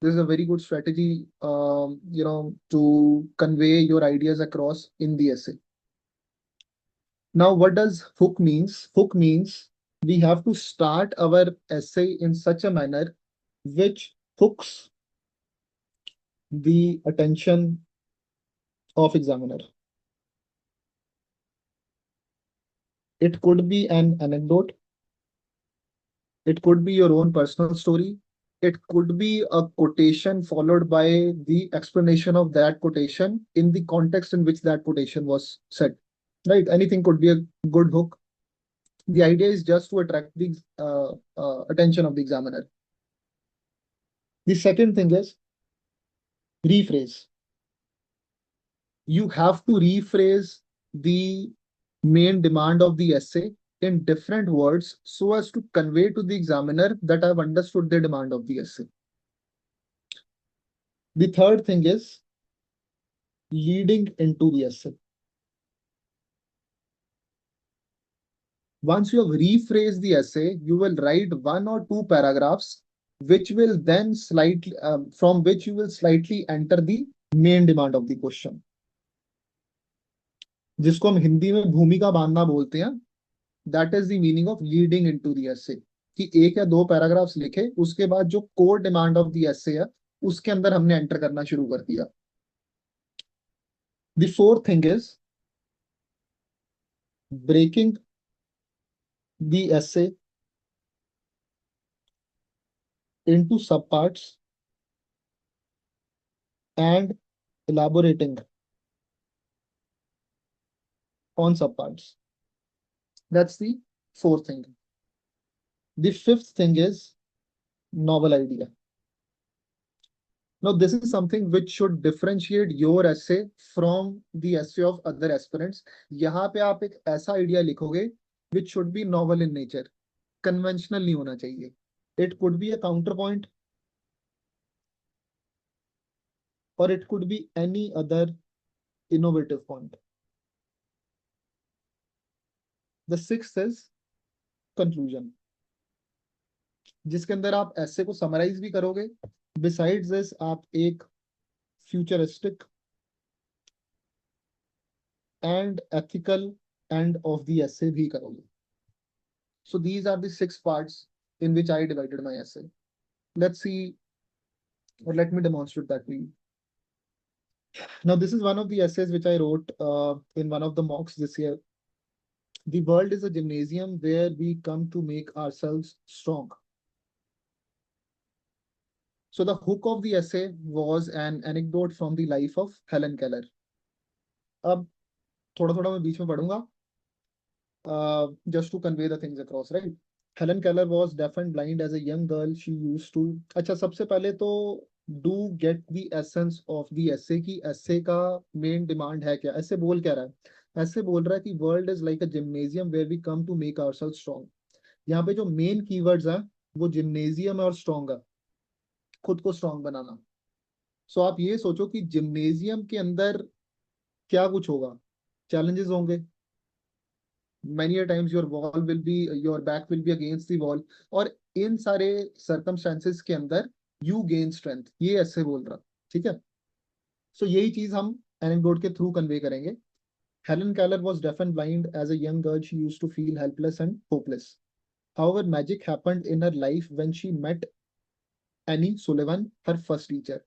this is a very good strategy, to convey your ideas across in the essay. Now, what does hook means? Hook means we have to start our essay in such a manner which hooks the attention of examiner. It could be an anecdote. It could be your own personal story. It could be a quotation followed by the explanation of that quotation in the context in which that quotation was said. Right? Anything could be a good hook. The idea is just to attract the attention of the examiner. The second thing is rephrase. You have to rephrase the main demand of the essay in different words so as to convey to the examiner that I've understood the demand of the essay. The third thing is leading into the essay. Once you have rephrased the essay, you will write one or two paragraphs, which will then slightly from which you will slightly enter the main demand of the question, जिसको हम हिंदी में भूमिका बांधना बोलते हैं. That is the meaning of leading into the essay, कि एक या दो पैराग्राफ्स लिखे, उसके बाद जो core demand of the essay है उसके अंदर हमने एंटर करना शुरू कर दिया. The fourth thing is breaking the essay into subparts and elaborating on subparts. That's the fourth thing. The fifth thing is novel idea. Now, this is something which should differentiate your essay from the essay of other aspirants. यहाँ पे आप एक ऐसा idea लिखोगे which should be novel in nature, conventional नहीं होना चाहिए. It could be a counterpoint, or it could be any other innovative point. The sixth is conclusion, जिसके अंदर आप essay को summarize भी करोगे. Besides this, आप एक futuristic and ethical end of the essay भी करोगे. So these are the 6 parts in which I divided my essay. Let's see, or let me demonstrate that to you. Now, this is one of the essays which I wrote in one of the mocks this year. The world is a gymnasium where we come to make ourselves strong. So the hook of the essay was an anecdote from the life of Helen Keller. अब थोड़ा थोड़ा मैं बीच में पढ़ूंगा, just to convey the things across, right? Helen Keller was deaf and blind as a young girl. She used to. अच्छा, सबसे पहले तो do get the essence of the essay की essay का main demand है क्या, ऐसे बोल क्या रहा है. ऐसे बोल रहा है कि world is like a gymnasium where we come to make ourselves strong. यहाँ पे जो main keywords हैं वो gymnasium और strong है, खुद को strong बनाना. So आप ये सोचो कि gymnasium के अंदर क्या कुछ होगा, challenges होंगे. Many a times your back will be against the wall, और इन सारे circumstances के अंदर you gain strength. ये ऐसे बोल रहा, ठीक है. So यही चीज हम anecdote के through convey करेंगे. Helen Keller was deaf and blind. As a young girl, she used to feel helpless and hopeless. However, magic happened in her life when she met Annie Sullivan, her first teacher.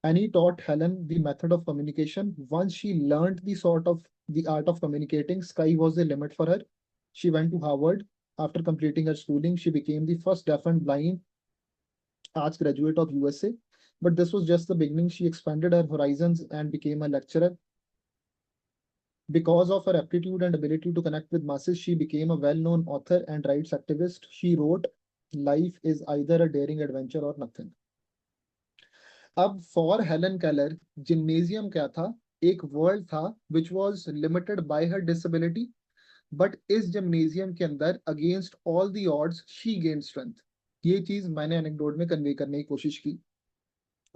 Annie taught Helen the method of communication. Once she learned the art of communicating, sky was the limit for her. She went to Harvard. After completing her schooling, she became the first deaf and blind arts graduate of USA. But this was just the beginning. She expanded her horizons and became a lecturer. Because of her aptitude and ability to connect with masses, she became a well-known author and rights activist. She wrote, "Life is either a daring adventure or nothing." अब for Helen Keller gymnasium क्या था, एक world था which was limited by her disability, but इस gymnasium के अंदर against all the odds she gain strength. ये चीज मैंने एनेक्डोट में कन्वे करने की कोशिश की.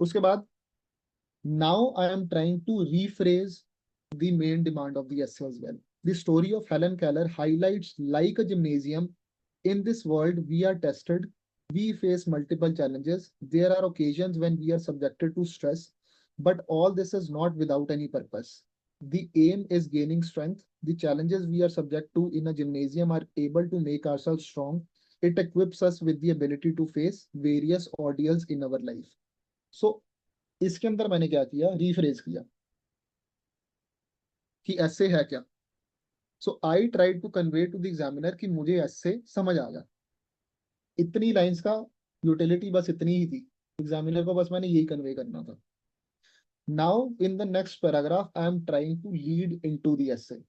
उसके बाद now I am trying to rephrase the main demand of the essay as well. The story of Helen Keller highlights like a gymnasium. In this world, we are tested. We face multiple challenges. There are occasions when we are subjected to stress, but all this is not without any purpose. The aim is gaining strength. The challenges we are subject to in a gymnasium are able to make ourselves strong. It equips us with the ability to face various ordeals in our life. So, इसके अंदर मैंने क्या किया, rephrase किया कि ऐसे है क्या. So I try to convey to the examiner कि मुझे ऐसे समझ आ गया. इतनी लाइंस का यूटिलिटी बस इतनी ही थी, एग्जामिनर को बस मैंने यही कन्वे करना था. Now in the next paragraph I am trying to lead into the essay.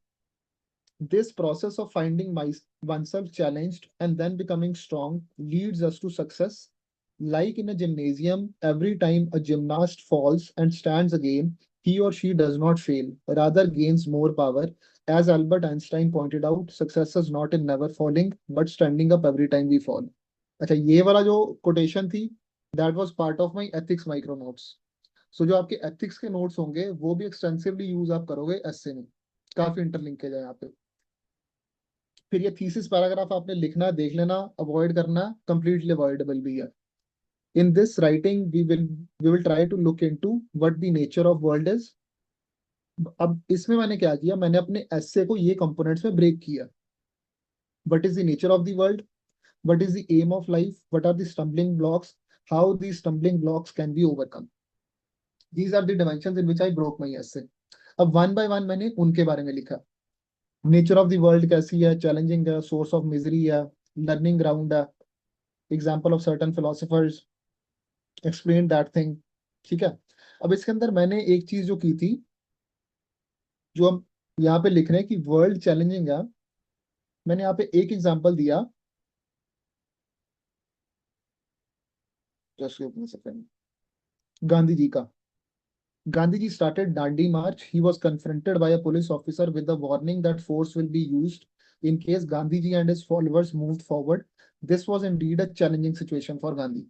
This process of finding oneself challenged and then becoming strong leads us to success. Like in a gymnasium, every time a gymnast falls and stands again, he or she does not fail, rather gains more power. As Albert Einstein pointed out, success is not in never falling, but standing up every time we fall. अच्छा, ये वाला जो quotation थी, that was part of my ethics micro notes. So जो आपके ethics के notes होंगे, वो भी extensively use आप करोगे essay में. काफी interlinkage है यहाँ पे. फिर ये थीसिस पैराग्राफ आपने लिखना, देख लेना, अवॉइड करना, कंप्लीटली अवॉइडेबल भी है. In this writing we will try to look into what the nature of world is. अब इसमें मैंने क्या किया, मैंने अपने एसे को ये कंपोनेंट्स में ब्रेक किया. What is the nature of the world, what is the aim of life, what are the stumbling blocks, how the stumbling blocks can be overcome. These are the dimensions in which I broke my essay. अब one by one मैंने उनके बारे में लिखा. Nature of the world कैसी है, challenging है, source of misery है, लर्निंग ग्राउंड है, example of certain philosophers, explain that thing. ठीक है. अब इसके अंदर मैंने एक चीज जो की थी, जो हम यहाँ पे लिख रहे हैं कि वर्ल्ड चैलेंजिंग है, मैंने यहाँ पे एक एग्जाम्पल दिया. Just give me a second. Gandhi ji का. Gandhiji started Dandi March. He was confronted by a police officer with the warning that force will be used in case Gandhiji and his followers moved forward. This was indeed a challenging situation for Gandhi.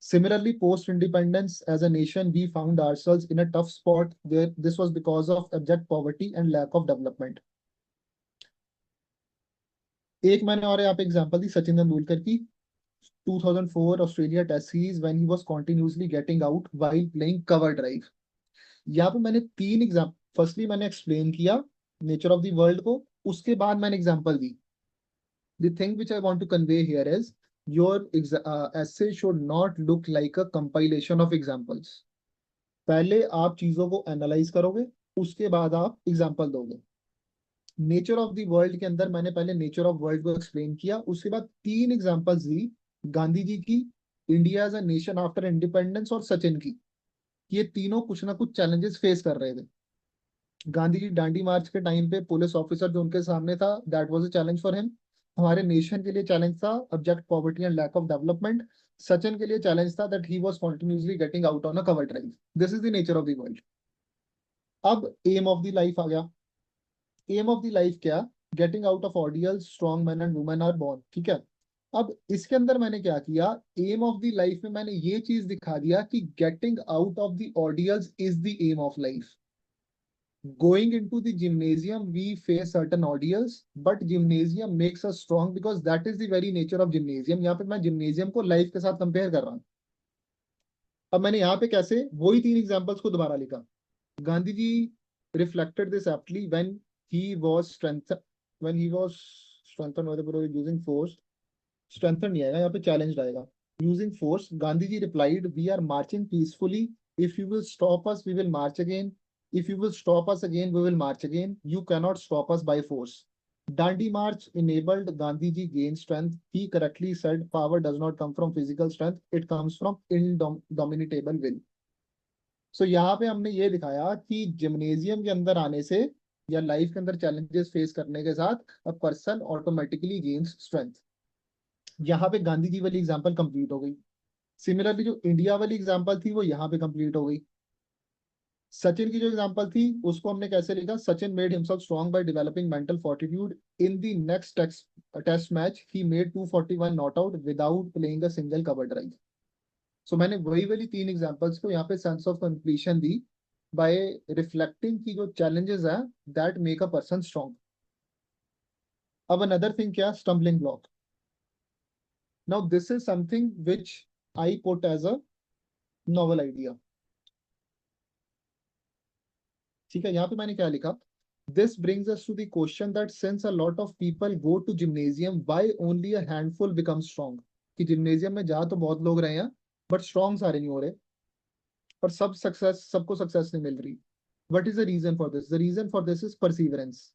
Similarly, post-independence as a nation, we found ourselves in a tough spot where this was because of abject poverty and lack of development. एक मैंने और यहाँ पे example दी सचिन तेंदुलकर की 2004 Australia test series when he was continuously getting out while playing cover drive. यहाँ पे मैंने तीन एग्जाम्पल, फर्स्टली मैंने एक्सप्लेन किया नेचर ऑफ द वर्ल्ड को, उसके बाद मैंने एग्जांपल दी. The thing which I want to convey here is your essay should not look like a compilation of examples. पहले आप चीजों को एनालाइज करोगे, उसके बाद आप एग्जांपल दोगे. नेचर ऑफ द वर्ल्ड के अंदर मैंने पहले नेचर ऑफ वर्ल्ड को एक्सप्लेन किया, उसके बाद तीन एग्जांपल्स दी गांधी जी की, India as a nation after independence और सचिन की. ये तीनों कुछ ना कुछ चैलेंजेस फेस कर रहे थे. गांधी जी डांडी मार्च के टाइम पे पुलिस ऑफिसर जो उनके सामने था, that was a challenge for him. हमारे नेशन के लिए चैलेंज था abject poverty and lack of development. Sachin के लिए चैलेंज था that he was continuously getting out on a cover drive. This is the nature of the world. अब aim of the life आ गया. एम ऑफ द लाइफ क्या? Getting out of ordeal strong man and women are born. ठीक है. अब इसके अंदर मैंने क्या किया, एम ऑफ द लाइफ में मैंने ये चीज दिखा दिया कि getting out of the ordeals is the aim of life. Going into the gymnasium, we face certain ordeals, but gymnasium makes us strong because that is the very nature of gymnasium. यहाँ पे मैं gymnasium को life के साथ compare कर रहा हूँ. अब मैंने यहाँ पे कैसे वही तीन एग्जांपल्स को दोबारा लिखा. Gandhi ji reflected this aptly he was strengthened when he was strengthened by using force. Strengthened नहीं आएगा यहाँ पे, challenged आएगा. Using force, Gandhi ji replied, "We are marching peacefully. If you will stop us, we will march again. If you will stop us again, we will march again. You cannot stop us by force." Dandi March enabled Gandhi ji gain strength. He correctly said, "Power does not come from physical strength. It comes from indomitable will." So यहाँ पे हमने ये दिखाया कि gymnasium के अंदर आने से या लाइफ के अंदर चैलेंजेस फेस करने के साथ a person automatically gains strength. यहाँ पे गांधी जी वाली एग्जांपल कंप्लीट हो गई. सिमिलरली जो इंडिया वाली एग्जांपल थी वो यहाँ पे कंप्लीट हो गई. सचिन की जो एग्जांपल थी उसको हमने कैसे लिखा, Sachin made himself strong by developing mental fortitude. In the next test match he made 241 not out without playing a single cover drive. So मैंने वही वाली तीन एग्जांपल्स को यहाँ पे सेंस ऑफ कंप्लीशन दी बाय रिफ्लेक्टिंग की जो चैलेंजेस है that make a person strong. अब अनदर थिंग क्या, stumbling block. Now this is something which I put as a novel idea. ठीक है. यहाँ पे मैंने क्या लिखा, this brings us to the question that since a lot of people go to gymnasium why only a handful become strong. कि gymnasium में जा तो बहुत लोग रहे हैं बट स्ट्रांग सारे नहीं हो रहे और सबको सक्सेस नहीं मिल रही. What is the reason for this? The reason for this is perseverance.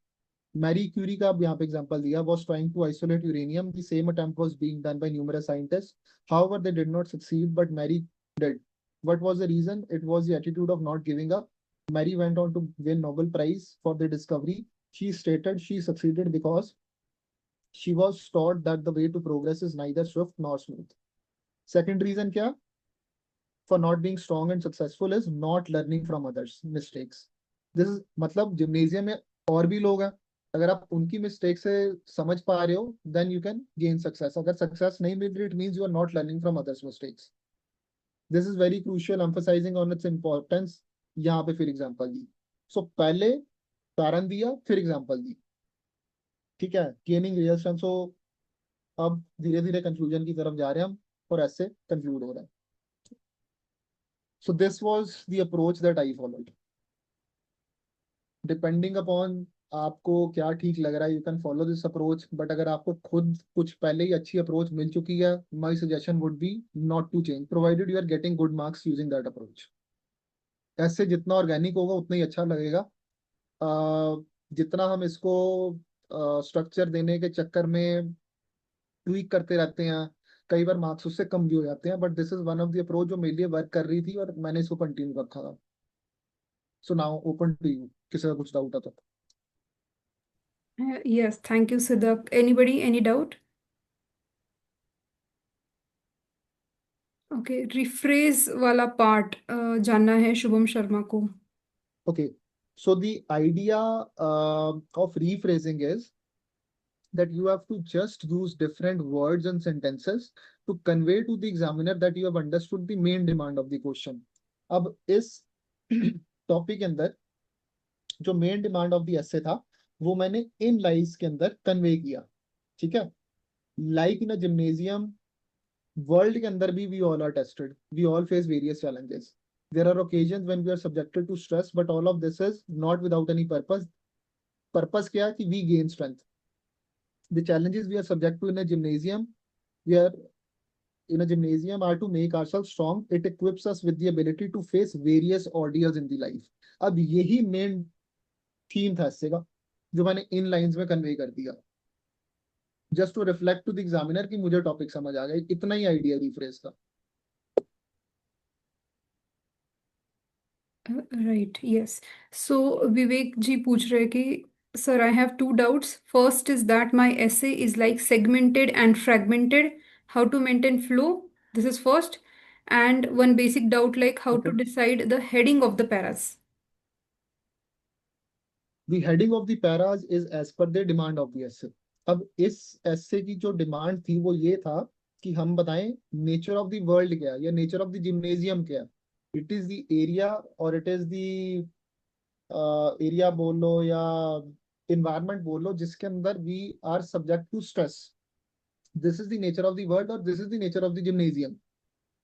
Marie Curie का अब यहाँ पे एग्जांपल दिया, was trying to isolate uranium. The same attempt was being done by numerous scientists. However, they did not succeed, but Mary did. What was the reason? It was the attitude of not giving up. Mary went on to win Nobel Prize for the discovery. She stated she succeeded because she was taught that the way to progress is neither swift nor smooth. Second reason क्या for not being strong and successful is not learning from others' mistakes. This is मतलब gymnasium में और भी लोग हैं, अगर आप उनकी मिस्टेक से समझ पा रहे हो then you can gain success. अगर सक्सेस नहीं मिल रही it means you are not learning from others mistakes. This is very crucial, emphasising on its importance. यहाँ पे फिर एग्जांपल दी. सो पहले कारण दिया फिर एग्जांपल दी. ठीक है. Gaining real strength. सो अब धीरे धीरे कंक्लूजन की तरफ जा रहे हैं हम और ऐसे कंक्लूड हो रहा है. So this was the approach that I followed. Depending upon आपको क्या ठीक लग रहा है you can follow this approach, but अगर आपको खुद कुछ पहले ही अच्छी अप्रोच मिल चुकी है my suggestion would be not to change provided you are getting good marks using that approach. ऐसे जितना ऑर्गेनिक होगा उतना ही अच्छा लगेगा. जितना हम इसको स्ट्रक्चर देने के चक्कर में ट्वीक करते रहते हैं कई बार मार्क्स उससे कम भी हो जाते हैं, but this is one of the approach जो मेरे लिए वर्क कर रही थी और मैंने इसको कंटिन्यू रखा था. So now open to you, किसी का कुछ डाउट आता. Yes, thank you, Sidaq. Anybody, any doubt? Okay, rephrase वाला पार्ट जानना है शुभम शर्मा को. Okay, so the idea of rephrasing is that you have to just use different words and sentences to convey to the examiner that you have understood the main demand of the question. अब इस topic के अंदर जो main demand of the एसे था वो मैंने इन lines के अंदर कन्वे किया. ठीक है. Like in a gymnasium, world के अंदर भी we all are tested, we all face various challenges. There are occasions when we are subjected to stress, but all of this is not without any purpose. Purpose क्या कि we gain strength. The challenges we are subject to in a gymnasium, we are in a gymnasium are to make ourselves strong. It equips us with the ability to face various ordeals in the life. अब यही main theme था इससे का जो मैंने इन lines में convey कर दिया, just to reflect to the examiner कि मुझे टॉपिक समझ आ गया. इतना ही आइडिया रिफ्रेज का. Right, yes. So Vivek ji पूछ रहे कि sir I have two doubts. First is that my essay is like segmented and fragmented. How to maintain flow? This is first. And one basic doubt like how to Okay. Decide the heading of the paras. The heading of the paras is as per the demand of the essay. अब इस essay की जो demand थी वो ये था कि हम बताएं नेचर ऑफ द वर्ल्ड क्या है या नेचर ऑफ द जिम्नेजियम क्या है. इट इज द एरिया और इट इज द एरिया बोल लो या इन्वायरमेंट बोल लो जिसके अंदर we are subject to stress. This is the nature of the world और this is the nature of the gymnasium.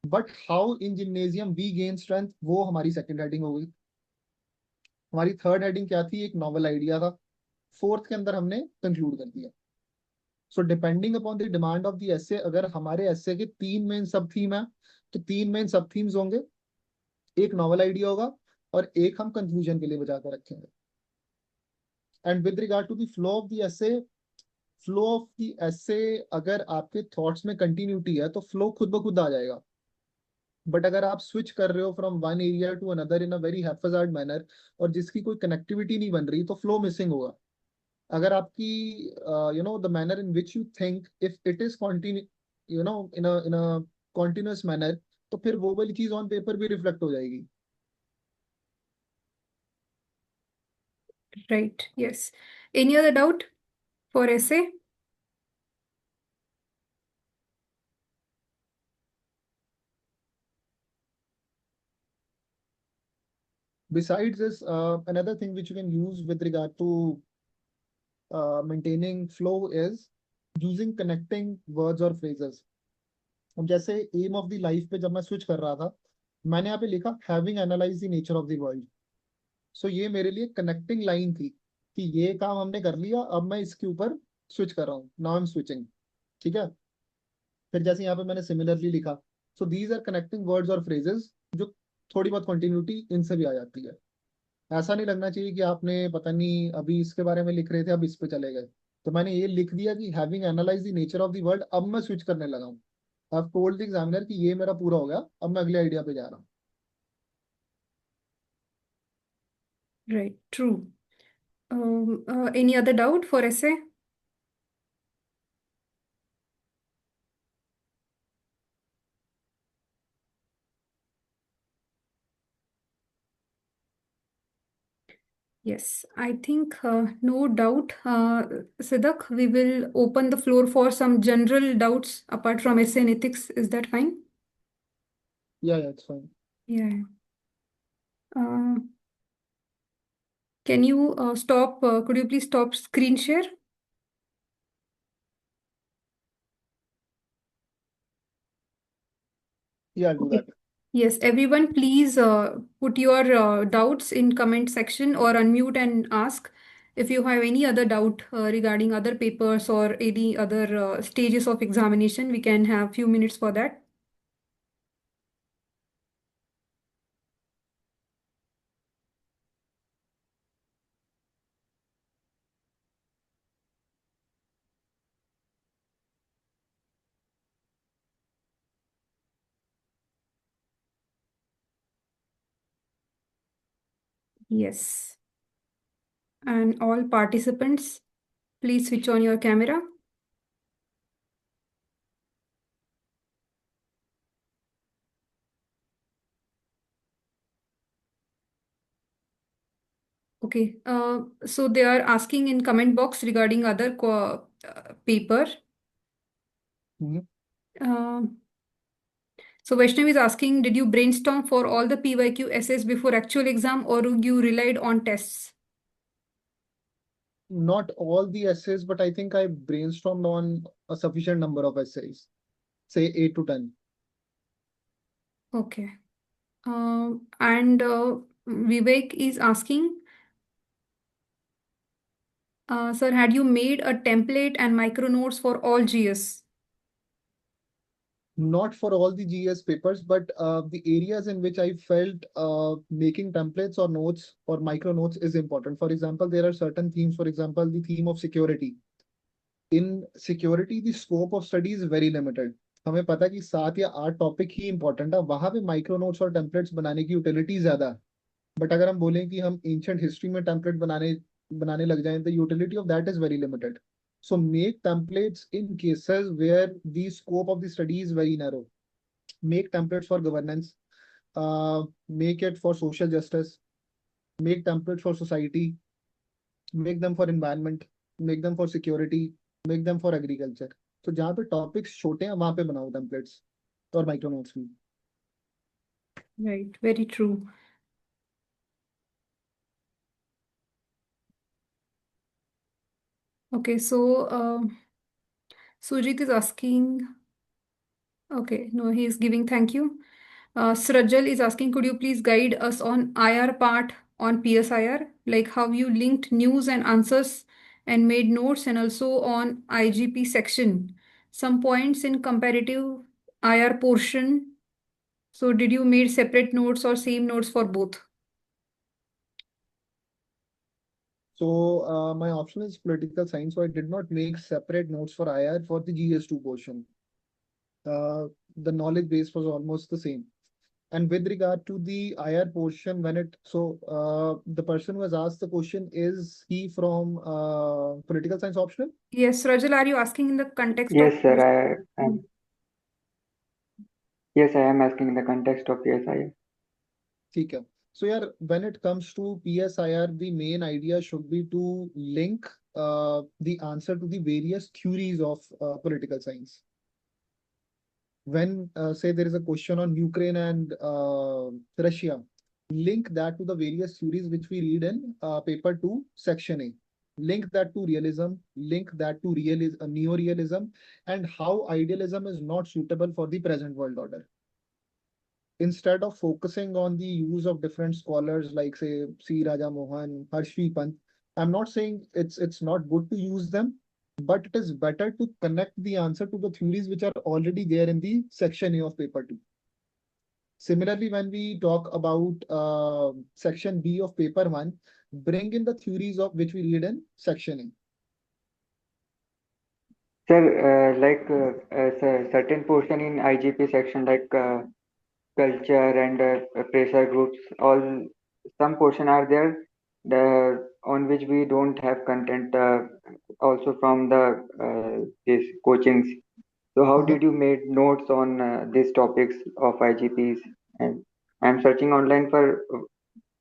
But how in gymnasium we gain strength, वो हमारी सेकंड हेडिंग हो गई. हमारी थर्ड हेडिंग क्या थी? एक नॉवल आइडिया था. फोर्थ के अंदर हमने कंक्लूड कर दिया. So depending upon the demand of the essay, अगर हमारे एसे के 3 मेन सब थीम है तो 3 मेन सब थीम्स होंगे, एक नॉवल आइडिया होगा और एक हम कंक्लूजन के लिए बचा कर रखेंगे. And with regard to the flow of the essay, flow of the essay अगर आपके थॉट्स में कंटिन्यूटी है तो फ्लो खुद ब खुद आ जाएगा. बट अगर आप स्विच कर रहे हो from one area to another in a very haphazard manner और जिसकी कोई कनेक्टिविटी नहीं बन रही तो फ्लो मिसिंग होगा. अगर आपकी the manner in which you think if it is continue in a continuous manner, तो फिर वो वाली चीज ऑन पेपर भी रिफ्लेक्ट हो जाएगी. Right, yes. Any other doubt for essay? Besides this, another thing which you can use with regard to maintaining flow is using connecting words or phrases. अब जैसे एम ऑफ द लाइफ पे जब मैं switch कर रहा था, मैंने यहाँ पे लिखा having analyse the nature of the world. So ये मेरे लिए कनेक्टिंग लाइन थी कि ये काम हमने कर लिया, अब मैं इसके ऊपर स्विच कर रहा हूँ. Now I am switching. ठीक है. फिर जैसे यहाँ पे मैंने सिमिलरली लिखा. So these are connecting words और फ्रेजेस जो थोड़ी बहुत कंटिन्यूटी इनसे भी आ जाती है. ऐसा नहीं लगना चाहिए कि आपने पता नहीं अभी इसके बारे में लिख रहे थे अब इस पे चले गए. तो मैंने ये लिख दिया कि having analyse the nature of the world, अब मैं स्विच करने लगा हूँ. I've told the examiner कि ये मेरा पूरा हो गया, अब मैं अगले आइडिया पे जा रहा हूँ. Right, true. Any other doubt for essay? Yes, I think no doubt. Sidaq, we will open the floor for some general doubts apart from essay and ethics. Is that fine? Yeah, it's fine. Yeah. Uh, can you stop? Could you please stop screen share? Yeah, I'll do Okay. that. Yes, everyone, please put your doubts in comment section or unmute and ask. If you have any other doubt regarding other papers or any other stages of examination, we can have few minutes for that. Yes. And all participants, please switch on your camera. Okay. So they are asking in comment box regarding other paper. Mhm. So Vaishnav is asking, did you brainstorm for all the PYQ essays before actual exam, or you relied on tests? Not all the essays, but I think I brainstormed on a sufficient number of essays, say 8 to 10. Okay. And Vivek is asking, sir, had you made a template and micro notes for all GS? Not for all the GS papers, but the areas in which I felt making templates or notes or micro notes is important. For example, there are certain themes, for example, the theme of security. In security, the scope of study is very limited. हमें पता है कि 7 या 8 topic ही important है, वहां पे micro notes और templates बनाने की यूटिलिटी ज्यादा है. बट अगर हम बोलें कि हम एंशियंट हिस्ट्री में टेम्पलेट बनाने लग जाएं, the utility of that is very limited. So make templates in cases where the scope of the study is very narrow. Make templates for governance, make it for social justice, make templates for society, make them for environment, make them for security, make them for agriculture. तो जहाँ पे topics छोटे हैं वहां पे बनाओ templates और micro notes भी. Right, very true. Okay, so Sujit is asking, okay, no, he is giving thank you. Srajal is asking, could you please guide us on IR part on PSIR, like how you linked news and answers and made notes, and also on IGP section, some points in comparative IR portion. So did you made separate notes or same notes for both? So my option is political science, so I did not make separate notes for IR for the GS2 portion. The knowledge base was almost the same. And with regard to the IR portion, the person who has asked the question, is he from political science optional? Yes, Rajal, are you asking in the context of? Yes, sir. Yes, I am asking in the context of PSI. ठीक है. So yeah, when it comes to PSIR, the main idea should be to link the answer to the various theories of political science. When say there is a question on Ukraine and Russia, link that to the various theories which we read in paper 2, section A. Link that to realism, link that to neo-realism, and how idealism is not suitable for the present world order. Instead of focusing on the use of different scholars like say C. Raja Mohan, Harshvi Pant, I'm not saying it's not good to use them, but it is better to connect the answer to the theories which are already there in the section A of paper 2. Similarly, when we talk about section B of paper 1, bring in the theories of which we read in section A. Sir, certain portion in IGP section like culture and pressure groups, some portion are there on which we don't have content also from the these coachings. So how did you make notes on these topics of IGPs? And I'm searching online for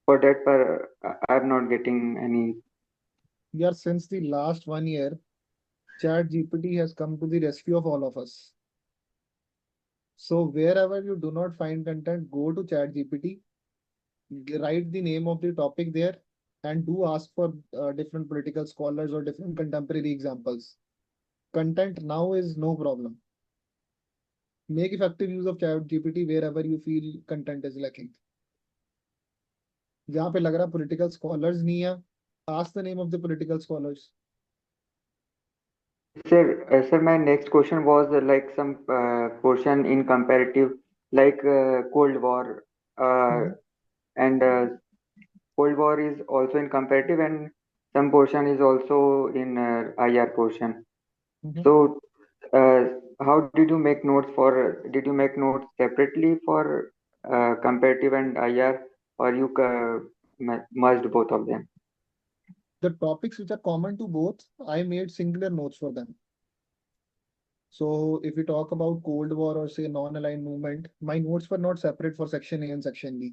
that, but I'm not getting any. Yeah, since the last 1 year, ChatGPT has come to the rescue of all of us. So wherever you do not find content, go to ChatGPT, write the name of the topic there, and do ask for different political scholars or different contemporary examples. Content now is no problem. Make effective use of ChatGPT wherever you feel content is lacking. जहाँ पे लग रहा political scholars नहीं है, ask the name of the political scholars. Sir, my next question was like some portion in comparative, like Cold War, and Cold War is also in comparative, and some portion is also in IR portion. So, uh, how did you make notes for? Did you make notes separately for comparative and IR, or you merged both of them? The topics which are common to both, I made singular notes for them. So if we talk about Cold War or say non-aligned movement, my notes were not separate for section A and section B.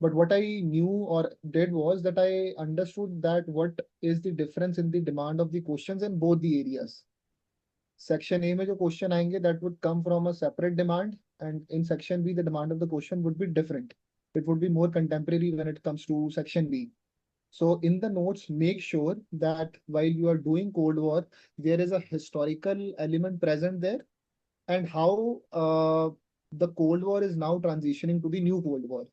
But what I knew or did was that I understood that what is the difference in the demand of the questions in both the areas. Section A में जो question आएंगे that would come from a separate demand, and in section B the demand of the question would be different. It would be more contemporary when it comes to section B. So in the notes, make sure that while you are doing Cold War, there is a historical element present there, and how the Cold War is now transitioning to the new Cold War.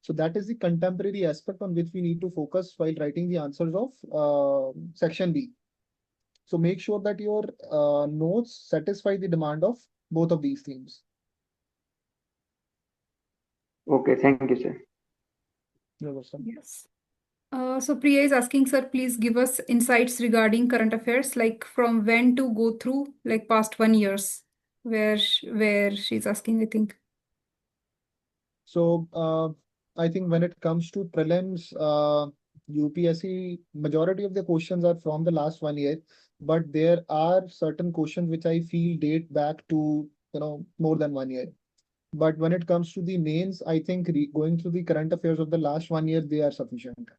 So that is the contemporary aspect on which we need to focus while writing the answers of section B. So make sure that your notes satisfy the demand of both of these themes. Okay, thank you, sir. You're welcome. Yes. So Priya is asking, sir, please give us insights regarding current affairs, like from when to go through, like past 1 years, where she's asking, I think. So I think when it comes to prelims, UPSC, majority of the questions are from the last 1 year, but there are certain questions which I feel date back to more than 1 year. But when it comes to the mains, I think going through the current affairs of the last 1 year, they are sufficient.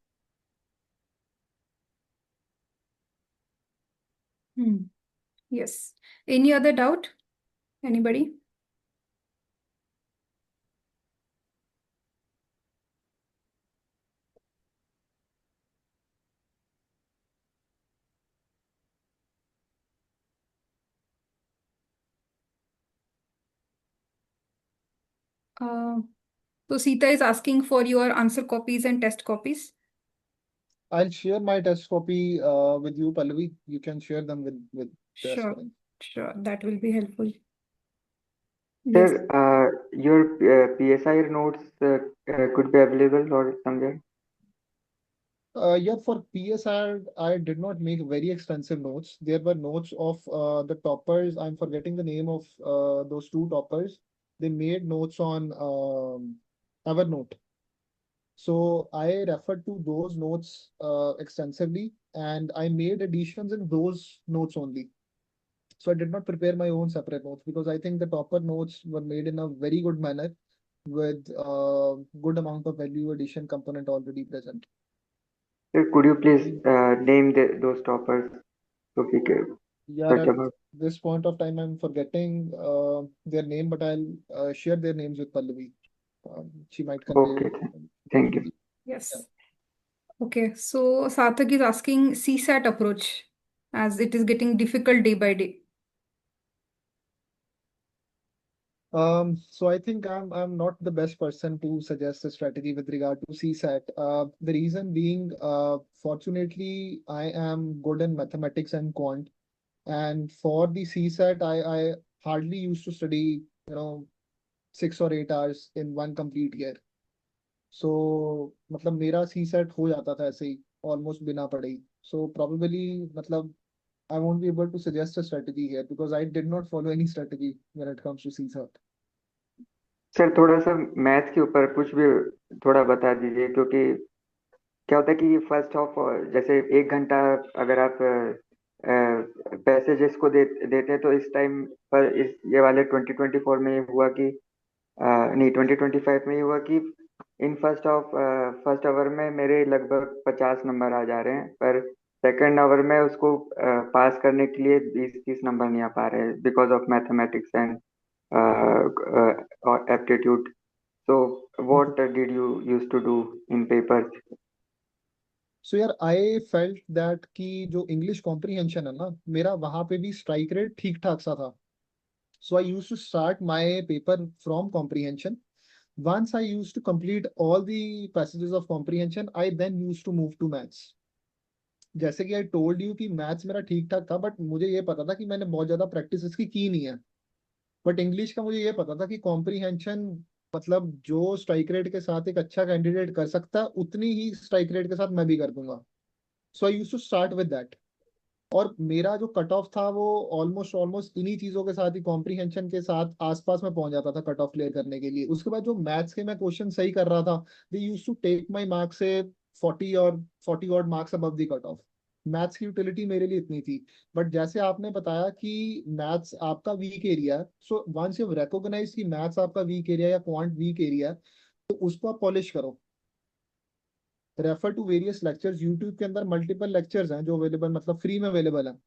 Yes. Any other doubt? Anybody? So Sita is asking for your answer copies and test copies. I'll share my test copy with you, Pallavi. You can share them with the Sure, aspirant. sure. That will be helpful. Sir, Yes. your PSI notes could be available or somewhere? Yeah, for PSR, I did not make very extensive notes. There were notes of the toppers. I'm forgetting the name of those two toppers. They made notes on Evernote. So I referred to those notes extensively, and I made additions in those notes only. So I did not prepare my own separate notes because I think the topper notes were made in a very good manner with good amount of value addition component already present. Sir, could you please name those toppers so we can Yeah, search at about? this point of time, I'm forgetting their name, but I'll share their names with Pallavi. She might convey. Okay, thank you. Yes. Yeah. Okay. So Sarthak is asking CSAT approach, as it is getting difficult day by day. So I think I'm not the best person to suggest a strategy with regard to CSAT. The reason being, fortunately, I am good in mathematics and quant, and for the CSAT, I hardly used to study, 6 or 8 hours in one complete year. So मतलब मेरा CSAT हो जाता था ऐसे ही almost बिना पढ़े ही. So probably मतलब I won't be able to suggest a strategy here because I did not follow any strategy when it comes to CSAT. Sir थोड़ा सा मैथ के ऊपर कुछ भी थोड़ा बता दीजिए, क्योंकि क्या होता है कि फर्स्ट ऑफ जैसे 1 घंटा अगर आप पैसेजेस को देते हैं, तो इस टाइम पर ये वाले 2024 में हुआ कि नहीं 2025 में ही हुआ कि इन फर्स्ट आवर में मेरे लगभग 50 नंबर आ जा रहे हैं, पर सेकंड आवर में उसको पास करने के लिए 20-30 नंबर नहीं आ पा रहे हैं because of mathematics and aptitude. So what did you used to do in papers? So यार I felt that कि जो English comprehension है ना, मेरा वहां पे भी strike rate ठीक ठाक सा था. So I used to start my paper from comprehension. Once I used to complete all the passages of comprehension, I then used to move to maths. जैसे कि I told you कि maths मेरा ठीक ठाक था, बट मुझे ये पता था कि मैंने बहुत ज्यादा प्रैक्टिस इसकी की नहीं है. बट इंग्लिश का मुझे ये पता था कि कॉम्प्रीहेंशन मतलब जो स्ट्राइक रेट के साथ एक अच्छा कैंडिडेट कर सकता है, उतनी ही स्ट्राइक रेट के साथ मैं भी कर दूंगा. So I used to start with that. और मेरा जो कट ऑफ था वो ऑलमोस्ट ऑलमोस्ट इन्हीं चीजों के साथ ही कॉम्प्रीहेंशन के साथ आसपास में पहुंच जाता था कट ऑफ क्लियर करने के लिए. उसके बाद जो मैथ्स के मैं क्वेश्चन सही कर रहा था, they used to take my marks से 40 और 40 odd marks above the cut off. Maths की यूटिलिटी मेरे लिए इतनी थी. बट जैसे आपने बताया कि मैथ्स आपका वीक एरिया है, सो वंस यू रिकॉग्नाइज कि मैथ्स आपका वीक एरिया या क्वांट वीक एरिया, तो उसको आप पॉलिश करो। Refer to various lectures, YouTube के अंदर मल्टीपल लेक्चर्स हैं जो अवेलेबल, मतलब फ्री में अवेलेबल है।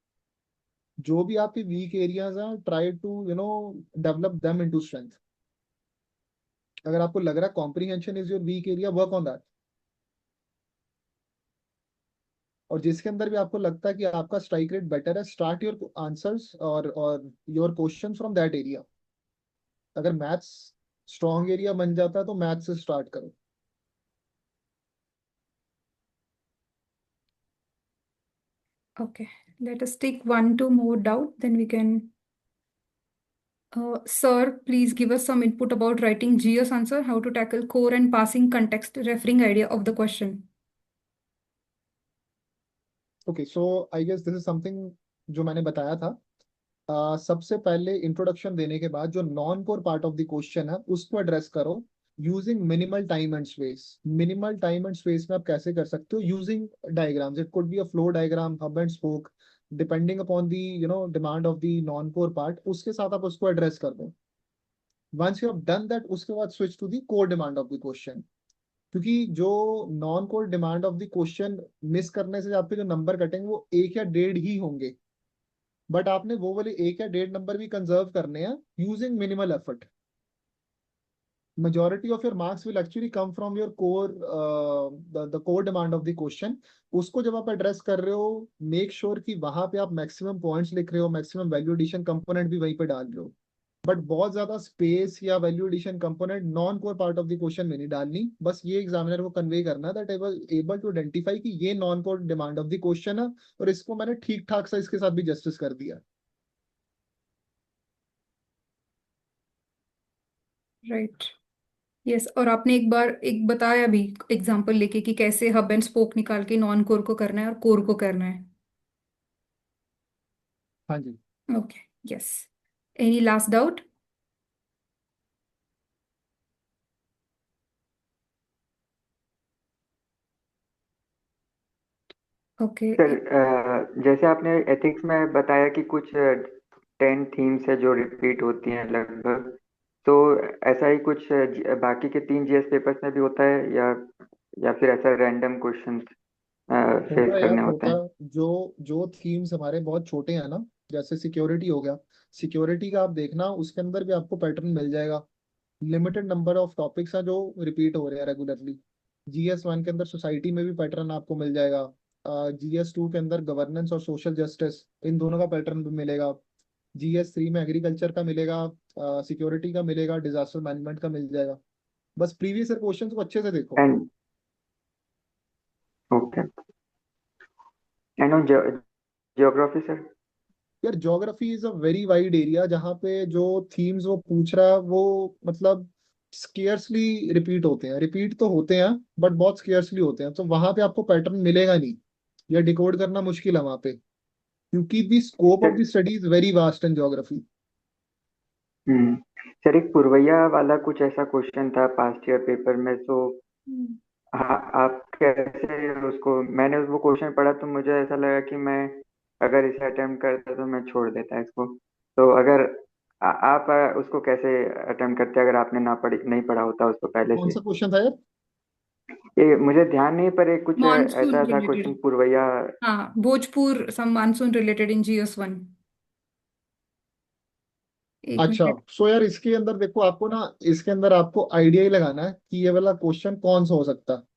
जो भी आपके वीक एरियाज हैं, try to develop them into strength. अगर आपको लग रहा है comprehension is your weak area, work on that. और जिसके अंदर भी आपको लगता है कि आपका स्ट्राइक रेट बेटर है, स्टार्ट योर आंसर्स और your question from that area. अगर मैथ्स स्ट्रॉन्ग एरिया बन जाता है तो मैथ्स से स्टार्ट करो। Okay, let us take one, two more doubt, then we can. Sir, please give us some input about writing GS answer, how to tackle core and passing context, referring idea of the question. Okay, so I guess this is something जो मैंने बताया था। सबसे पहले introduction देने के बाद जो non core part of the question है उसको एड्रेस करो using minimal time and space. Minimal time and space में आप कैसे कर सकते हो? Using diagrams, it could be a flow diagram, hub and spoke, depending upon the demand of the non core part, उसके साथ आप उसको एड्रेस कर दो। Once you have done that, उसके बाद switch to the core demand of the question. क्योंकि जो non core demand of the question miss करने से आपके जो नंबर कटेंगे वो 1 या 1.5 ही होंगे, बट आपने वो वाले 1 या 1.5 नंबर भी कंजर्व करने हैं using minimal effort. majority of your marks will actually come from your core the core demand of the question। उसको जब आप एड्रेस कर रहे हो, मेक श्योर कि वहां पे आप मैक्सिमम पॉइंट्स लिख रहे हो, मैक्सिमम वैल्यू एडिशन कंपोनेंट भी वहीं पे डाल रहे हो। बट बहुत ज्यादा स्पेस या value addition component non core part of the question में नहीं डालनी। बस ये एग्जामिनर को कन्वे करना that I was able to identify कि ये non core demand of the question है, और इसको मैंने ठीक ठाक सा इसके साथ भी जस्टिस कर दिया। Right. यस, और आपने एक बार एक बताया भी एग्जांपल लेके कि कैसे हब एंड स्पोक निकाल के नॉन कोर को करना है और कोर को करना है। हाँ जी। Okay, yes. Any last doubt? Okay. Sir, जैसे आपने एथिक्स में बताया कि कुछ 10 थीम्स है जो रिपीट होती हैं लगभग, तो ऐसा ही कुछ बाकी के 3 जीएस पेपर्स में भी होता है, या फिर ऐसा रैंडम क्वेश्चंस फेस होता है यार, करने होते होता हैं? है। जो जो थीम्स हमारे बहुत छोटे हैं ना, जैसे सिक्योरिटी हो गया, सिक्योरिटी का आप देखना उसके अंदर भी आपको पैटर्न मिल जाएगा। लिमिटेड नंबर ऑफ टॉपिक्स हैं जो रिपीट हो रहे हैं रेगुलरली। GS1 के अंदर सोसाइटी में भी पैटर्न आपको मिल जाएगा। GS2 के अंदर गवर्नेंस और सोशल जस्टिस, इन दोनों का पैटर्न भी मिलेगा। GS3 में एग्रीकल्चर का मिलेगा, सिक्योरिटी का मिलेगा, डिजास्टर मैनेजमेंट का मिल जाएगा। बस प्रीवियस ईयर क्वेश्चंस को अच्छे से देखो। And okay, and on geography sir? यार geography is a very wide area, जहाँ पे जो थीम्स वो पूछ रहा है वो मतलब स्केर्सली रिपीट होते हैं। रिपीट तो होते हैं बट बहुत स्केर्सली होते हैं, तो वहां पे आपको पैटर्न मिलेगा नहीं, या डिकोड करना मुश्किल है वहां पे, क्योंकि the scope of the study is very vast in geography. Hmm sir, एक पुरवैया वाला कुछ ऐसा क्वेश्चन था पास्ट ईयर पेपर में, तो हाँ, आप कैसे उसको, मैंने वो क्वेश्चन पढ़ा तो मुझे ऐसा लगा कि मैं अगर इसे अटेम्प्ट करता तो मैं छोड़ देता इसको। तो अगर आप उसको कैसे अटेम्प्ट करते अगर आपने ना पढ़ी नहीं पढ़ा होता उसको पहले कौन से? सा क्वेश्चन था यार? ये मुझे ध्यान नहीं, पर एक कुछ मानसून ऐसा था रिलेटेड। क्वेश्चन पुरवैया। हाँ, भोजपुर सम मानसून रिलेटेड इन GS1। एक अच्छा, मिनट। सो यार इसके अंदर देखो, आपको ना इसके अंदर आपको आइडिया ही लगाना है कि ये वाला क्वेश्चन कौन सा हो सकता है।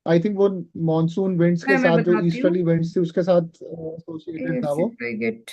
आई थिंक वो मॉनसून विंड्स के मैं साथ, जो बताती हूँ। ईस्टर्ली विंड्स थी उसके साथ एसोसिएटेड था इफ वो। I get.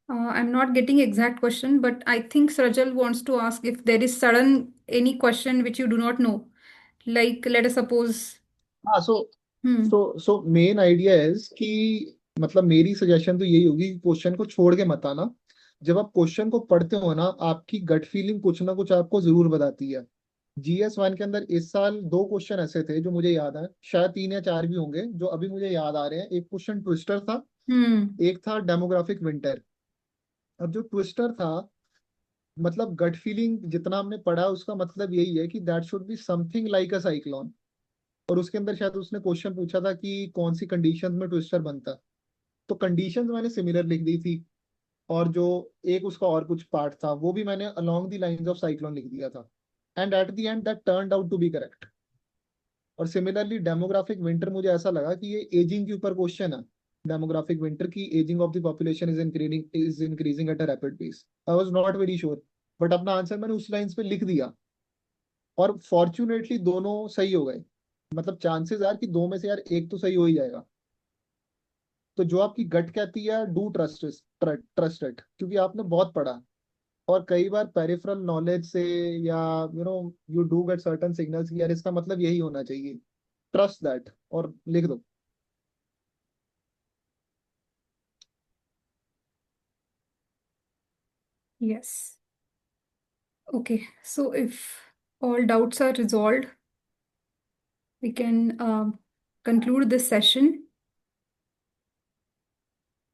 I'm not getting exact question, but I think Srajal wants to ask if there is sudden any question which you do not know. Like, let us suppose. हाँ, सो Hmm. So main idea is कि मतलब मेरी suggestion तो यही होगी कि question को छोड़ के मत आना। जब आप क्वेश्चन को पढ़ते हो ना, आपकी गट फीलिंग कुछ ना कुछ आपको जरूर बताती है। GS1 के अंदर इस साल 2 क्वेश्चन ऐसे थे जो मुझे याद है, शायद 3 या 4 भी होंगे जो अभी मुझे याद आ रहे हैं। एक क्वेश्चन ट्विस्टर था, Hmm. एक था डेमोग्राफिक विंटर। अब जो ट्विस्टर था, मतलब गट फीलिंग जितना हमने पढ़ा उसका मतलब यही है कि that should be something like a cyclone. और उसके अंदर शायद उसने क्वेश्चन पूछा था कि कौन सी कंडीशन में ट्विस्टर बनता। तो कंडीशंस मैंने सिमिलर लिख दी थी, और जो एक उसका और कुछ पार्ट था वो भी मैंने along the lines of cyclone लिख दिया था। And at the end that turned out to be correct. और सिमिलरली डेमोग्राफिक विंटर, मुझे ऐसा लगा कि ये एजिंग के ऊपर क्वेश्चन है। डेमोग्राफिक विंटर की ageing of the population is increasing at a rapid pace. I was not very sure, but अपना आंसर मैंने उस लाइंस पे लिख दिया। और फॉर्चुनेटली दोनों सही हो गए। मतलब चांसेस यार कि दो में से यार एक तो सही हो ही जाएगा। तो जो आपकी गट कहती है, डू ट्रस्ट ट्रस्ट इट, क्योंकि आपने बहुत पढ़ा। और कई बार पेरिफेरल नॉलेज से, या you do get certain signals कि यार इसका मतलब यही होना चाहिए। ट्रस्ट दैट और लिख दो। Yes. Okay. So if all doubts are resolved, we can conclude this session,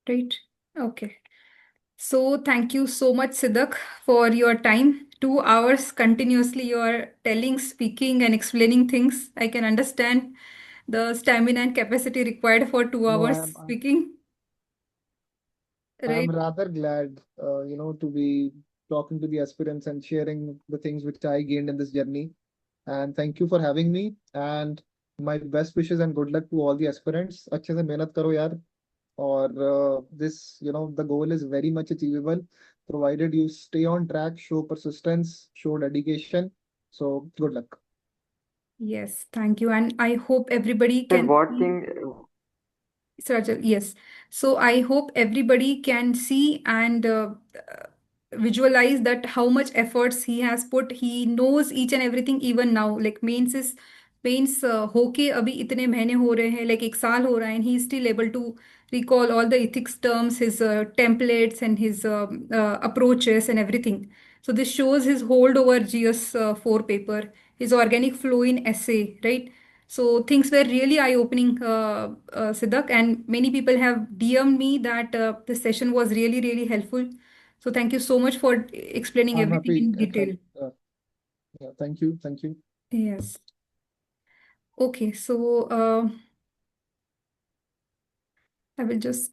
right? Okay. So thank you so much, Sidaq, for your time. 2 hours continuously, you are telling, speaking, and explaining things. I can understand the stamina and capacity required for two No, hours speaking, I'm right? rather glad, to be talking to the aspirants and sharing the things which I gained in this journey. And thank you for having me. And my best wishes and good luck to all the aspirants. अच्छे से मेहनत करो यार. और this, the goal is very much achievable, provided you stay on track, show persistence, show dedication. So good luck. Yes, thank you. And I hope everybody Sir, can what see. thing? Rajal, yes. So I hope everybody can see and visualize that how much efforts he has put. He knows each and everything even now. Like mains होके अभी इतने महीने हो रहे हैं, like 1 साल हो रहा है, and he is still able to recall all the ethics terms, his templates and his approaches and everything. So this shows his hold over GS4 paper, his organic flow in essay, right? So things were really eye-opening, Siddak, and many people have DM'd me that this session was really, really helpful. So thank you so much for explaining I'm everything happy. in detail. Yeah, thank you. Thank you. Yes. Okay, so I will just